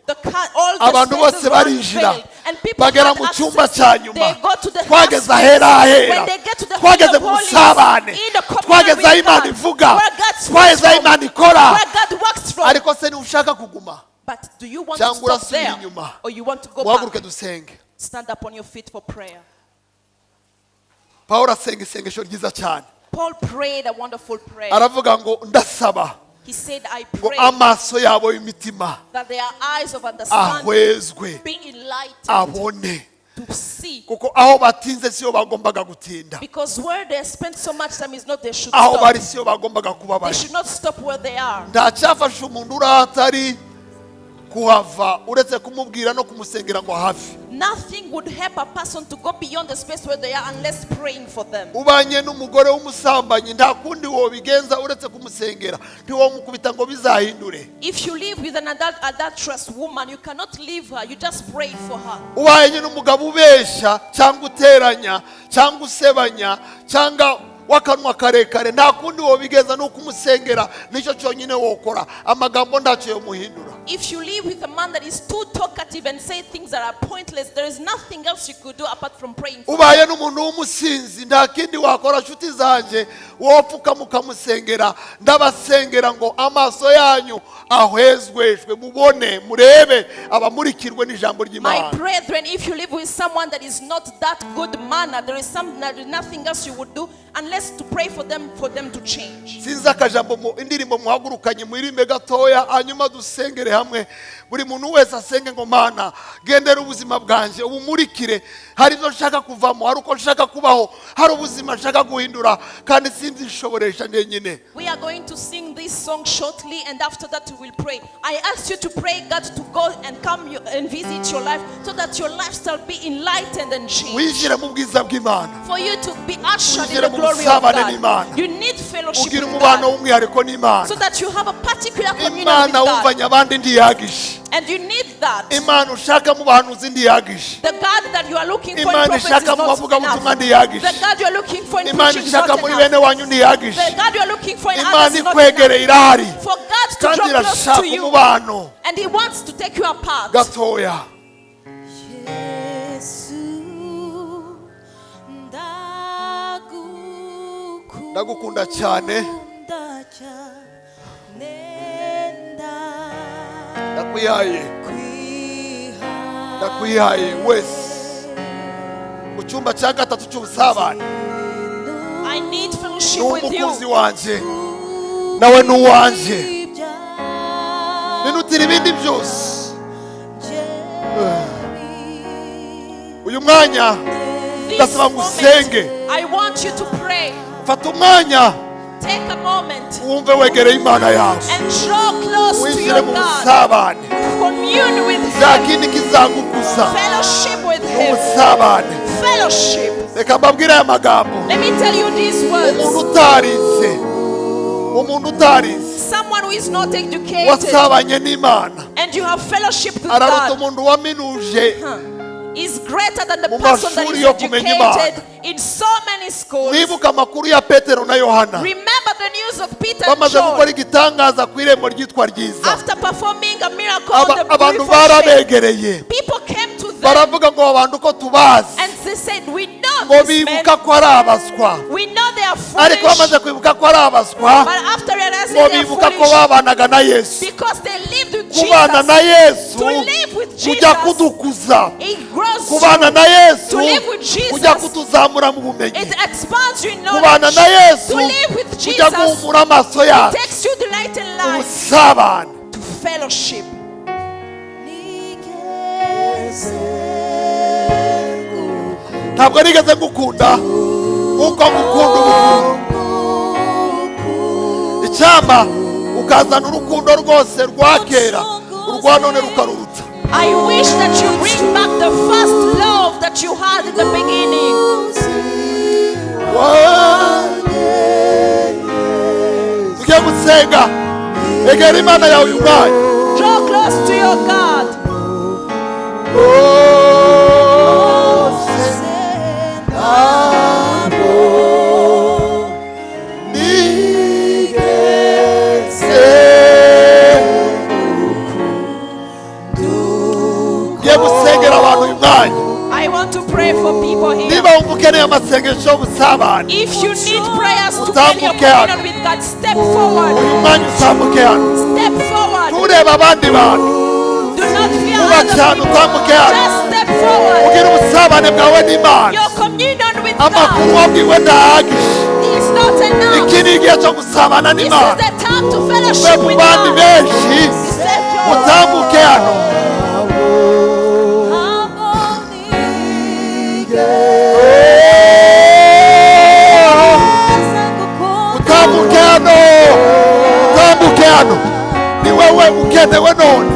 all the abantu spaces bose were barinjira, unveiled, and people bagera had mu cyumba access. cya nyuma, They go to the twageze house ahera space. ahera, When they get to the holy twageze of mu holies, busabane, in the communion twageze aho with Imana God, ivuga, where God speaks twageze aho from, Imana ikora. where God works from. Ariko se niba ushaka kuguma But do you want to cyangwa stop urasubira there, inyuma, or you want to go muhaguruke back? dusenge. Stand up on your feet for prayer. Pawulo asenga isengesho ryiza cyane, Paul prayed a wonderful prayer. aravuga ngo ndasaba He said, I ngo pray amaso yabo y'imitima that their eyes of understanding ahwezwe, be enlightened abone, to see. kuko aho batinze siyo bagombaga gutinda, Because where they spend so much time is not they should aho stop. bari siyo bagombaga kuba They bari. should not stop where they are. Ntacyafasha umuntu uri ahatari kuhava uretse kumubwira no kumusengera ngo hafi. Nothing would help a person to go beyond the space where they are unless praying for them. Ubanye n'umugore w'umusambanyi nta kundi wobigenza uretse kumusengera, ntiwomukubita ngo bizahindure. If you live with an adulterous woman, you cannot leave her. You just pray for her. Ubanye n'umugabo ubeshya cyangwa uteranya cyangwa usebanya cyangwa wakanwa karekare, nta kundi wobigenza no kumusengera, nicyo cyonyine wokora. Amagambo ntacyo yomuhindura. If you live with a man that is too talkative and say things that are pointless, there is nothing else you could do apart from praying for him. Ubaye n'umuntu w'umusinzi nta kindi wakora. Nshuti zanjye wopfuka mukamusengera, ndabasengera ngo amaso yanyu ahwezwejwe, mubone murebe, abamurikirwe n'ijambo My ry'Imana. brethren, if you live with someone that is not that good manner, there is nothing else you would do unless to pray for them to change. Sinzi akajambo indirimbo muhagurukanye mwirimbe gatoya hanyuma dusengere hamwe. Buri muntu wese asenge ngo Mana gendera ubuzima bwanjye ubumurikire, hari ibyo nshaka kuvamo, hari uko nshaka kubaho, hari ubuzima nshaka guhindura kandi sinzi nshoboresha njyenyine. We are going to sing this song shortly, and after that we will pray. I ask you to pray God to go and come and visit your life so that your lifestyle be enlightened and changed. Winjire mu bwiza bw'Imana, For you to be ushered in Winjire the mu glory of busabane God, n'Imana. you need fellowship ugire with umubano God w'umwihariko n'Imana. so that you have a particular communion with Imana God. wumvanye abandi ndiyagije, And you need that. Imana ushaka mu bahanuzi ndiyagije, The God that you are looking for in Imana prophets is ishaka mu not bavugabutumwa enough. ndiyagije, The God you are looking for in Imana preaching is ishaka not muri enough. bene wanyu ndiyagije, The God you are looking for in Imana others is not ikwegereye enough. irahari For God to kandi draw close irashaka to you, umubano and He wants to take you apart. gatoya. ndagukunda cyane ndakwihaye wese mu cyumba cya gatatu cy'ubusabane. I need fellowship with n'umukunzi you. wanjye nawe n'uwanjye ninutira ibindi byose. Uyu mwanya ndasaba ngo usenge. I want you to pray. Fata umwanya Take a moment wumve wegereye Imana yawe, and draw close to winjire your mu God. busabane. Commune with nta Him. kindi kizagukuza Fellowship with Him. ubusabane. Fellowship. Reka mbabwire aya magambo. Let me tell you these words. umuntu utarize Someone who is not educated wasabanye n'Imana and you have fellowship with araruta God umuntu waminuje is greater than the mu person that mashuri is yo kumenya educated in so many schools. mwibuka amakuru ya Petero na Yohana Remember the news of Peter and bamaze John. gukora igitangaza ku irembo ryitwa Ryiza. After performing a miracle on the Abantu beautiful shade, barabegereye people came to them baravuga ngo abantu ko tubazi, and they said, we know ngo this man. bibuka ko ari abaswa, We know they are ariko foolish. bamaze kwibuka ko ari abaswa But after realizing ngo they are bibuka ko foolish, babanaga na Yesu. because they lived with Kubana na Jesus, Yesu to live with kujya Jesus, kudukuza. it grows Kubana you. na Yesu To live with Jesus, kujya kutuzamura mu bumenyi. It expands you in Kubana knowledge. na Yesu To live with kujya Jesus, guhumura amaso it yacu. takes you delight in life. Ubusabane. To fellowship. Ntabwo nigeze ngukunda uko ngukunda ubu. Icyampa ukazana urukundo rwose rwa kera, urwa none rukaruruta. I wish that you bring back the first love that you had in the beginning. Tugiye gusenga, egera Imana yawe uyu mwanya. Draw close to your God. Ngiye gusengera abantu uyu mwanya. I want to pray for people here. Niba wumva ukeneye amasengesho y'ubusabane, If you need prayers to Utambuke get your hano. communion with God, step forward. uyu mwanya utambuke hano. Step forward. Nturebe abandi bantu, Do not fear Uba other cyane, people. utambuke hano. Just step forward. ugire ubusabane bwawe n'Imana. Your communion with Amakuru God wabwiwe ndahagije. is not enough. Iki ni igihe cyo gusabana This is n'Imana. the time to Uve fellowship mu with bandi God. benshi, Step your utambuke hano. Utambuke hano, utambuke hano. Ni wewe ukenewe none.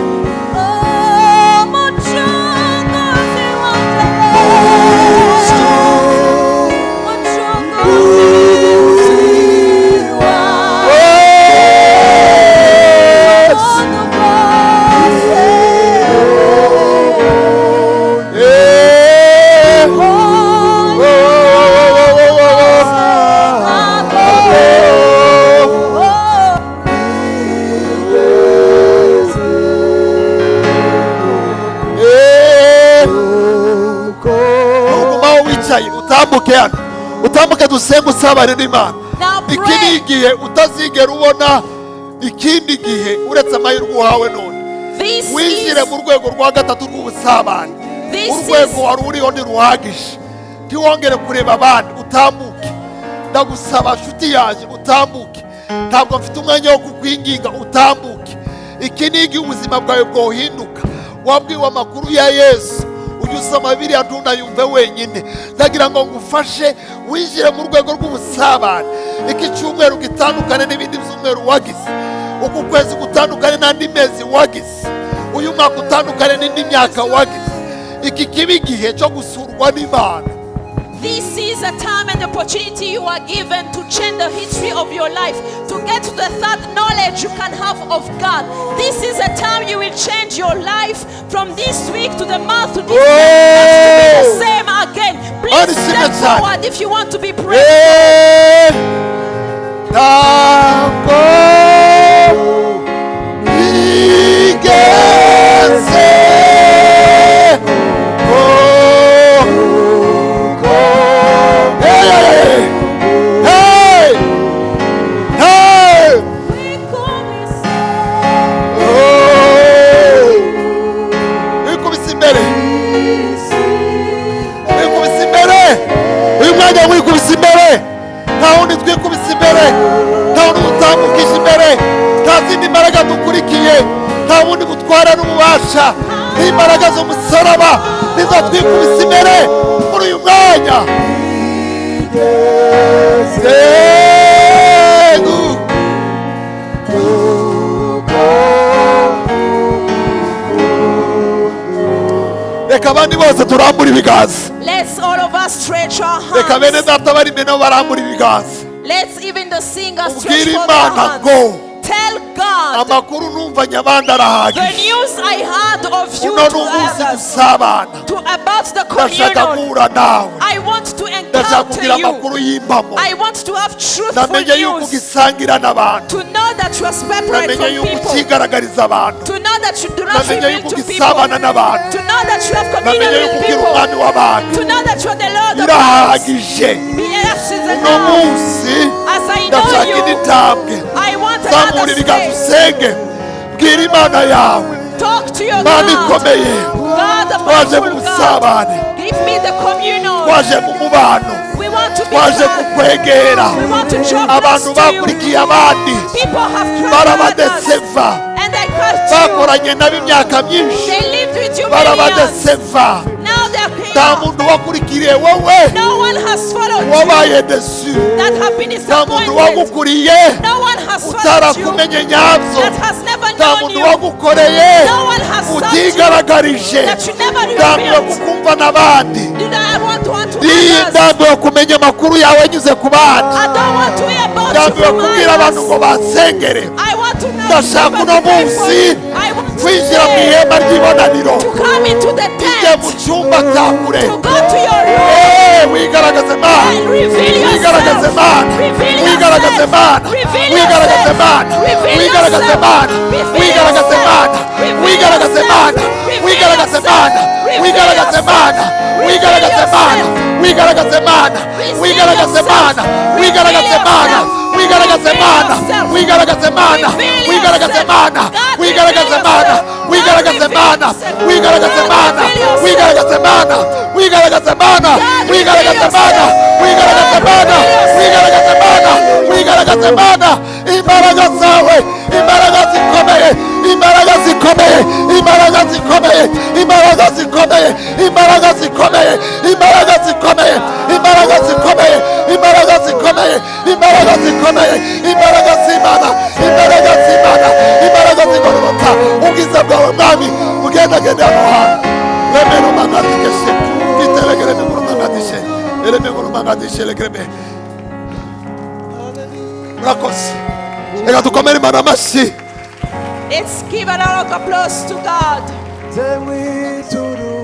Utambuke hano, utambuke dusenga usabane n'Imana. Now Iki ni pray. igihe utazigera ubona ikindi gihe uretse amahirwe uhawe none. This Winjire is mu rwego rwa gatatu rw'ubusabane. This Urwego is- wari uriho ntiruhagije. Ntiwongere kureba abandi, utambuke. Ndagusaba nshuti yanjye utambuke. Ntabwo mfite umwanya wo kukwinginga, utambuke. Iki ni igihe ubuzima bwawe bwohinduka. Wabwiwe amakuru ya Yesu, ujye usoma Bibiliya ntunayumve wenyine. Ndagira ngo ngufashe winjire mu rwego rw'ubusabane. Iki cyumweru gitandukane n'ibindi byumweru wagize. Uku kwezi gutandukane n'andi mezi wagize. Uyu mwaka utandukane n'indi myaka wagize. Iki kiba igihe cyo gusurwa n'Imana. This is a time and opportunity you are given to change the history of your life, to get to the third knowledge you can have of God. This is a time you will change your life from this week to the month to this month, not to be the same again. Please step forward if you want to be praised. Ntabwo nigeze badukurikiye nta bundi butwara n'ububasha n'imbaraga z'umusaraba nizo twikubise imbere muri uyu mwanya. Reka abandi bose turambura ibiganza. Let's all of us stretch our Reka bene hands. data bari imbere nabo barambura ibiganza. Let's even the singers stretch Ubwire forth their Imana hands. ngo Tell God amakuru numvanye abandi the arahagije. news I heard of you Uno to n'umunsi others, dusabana. to about the Ndashaka communion. guhura nawe. I want to Ndashaka encounter kugira you. amakuru y'impamo. I want to have truthful Namenye yuko news. ugisangira n'abantu. To know that you are separate Namenye from yuko people. ukigaragariza abantu. To know that you do not Namenye reveal yuko to people. ugisabana n'abantu. To know that you have communion Namenye yuko with ukiri people. umwami w'abantu. To know that you are the Lord of lords. Birahagije. Yes, is Uno enough. munsi As I ndashaka know indi you, ntambwe. I want Zamura another ibiganza space. usenge. Bwira Imana yawe. Talk to your Mana God. ikomeye. God, the Twaje mu powerful God. busabane. Give me the communion. Twaje mu mubano. We want to be Twaje one. kukwegera. We want to draw close Abantu to you. bakurikiye abandi. People have tried others, Barabadeseva. and they cursed you. Bakoranye nabo imyaka myinshi. They lived with you many years. Barabadeseva. Now they're Nta here. muntu wakurikiye wowe. No one has followed you Wabaye desu. that have been Nta muntu disappointed. wagukuriye. No one has followed you Utarakumenye nyabyo. that has never Nta known muntu you. wagukoreye. No one has served you Utigaragarije. that you never Ndambiwe revealed. kukumva n'abandi. Did I want to Ndiye others? ndambiwe kumenya amakuru yawe anyuze ku bandi. I don't want to hear about you Ndambiwe from kubwira abantu ngo others. bansengere. I want to know Ndashaka uno to pray for munsi you. I want to kwinjira mu pray ihema ry'ibonaniro. to come into the Ujye mu tent, cyumba cya kure. to go to your room Wigaragaze Mana. and reveal Wigaragaze yourself. Mana. Reveal Wigaragaze yourself. Mana. Reveal Wigaragaze yourself. Mana. Reveal Wigaragaze yourself. Mana. Reveal Wigaragaze yourself. Mana. Reveal Wigaragaze yourself. Mana. Reveal Wigaragaze yourself. Mana. Reveal Wigaragaze yourself. Mana. Wigaragaze Mana. Wigaragaze Mana. Wigaragaze Mana. Wigaragaze Mana. Wigaragaze Mana. Wigaragaze Mana. Wigaragaze Mana. Wigaragaze Mana. Wigaragaze Mana. Wigaragaze Mana. Wigaragaze Mana. Wigaragaze Mana. Wigaragaze Mana. Wigaragaze Mana. Wigaragaze Mana. Wigaragaze Mana. Imbaraga zawe. Imbaraga zikomeye. Imbaraga zikomeye. Imbaraga zikomeye. Imbaraga zikomeye. Imbaraga zikomeye. Imbaraga zikomeye. Imbaraga zikomeye. Imbaraga zikomeye. Imbaraga zikomeye. Imbaraga z'Imana. Imbaraga z'Imana. Imbaraga z'igororoka. Ubwiza bwawe mwami bugendagende hano hantu. Remero mangadishe. Kitelegere mekuru mangadishe. Ele mekuru mangadishe legrebe. Murakoze. Reka dukomere Imana amashyi. Let's give a round of applause to God. Zemwe turu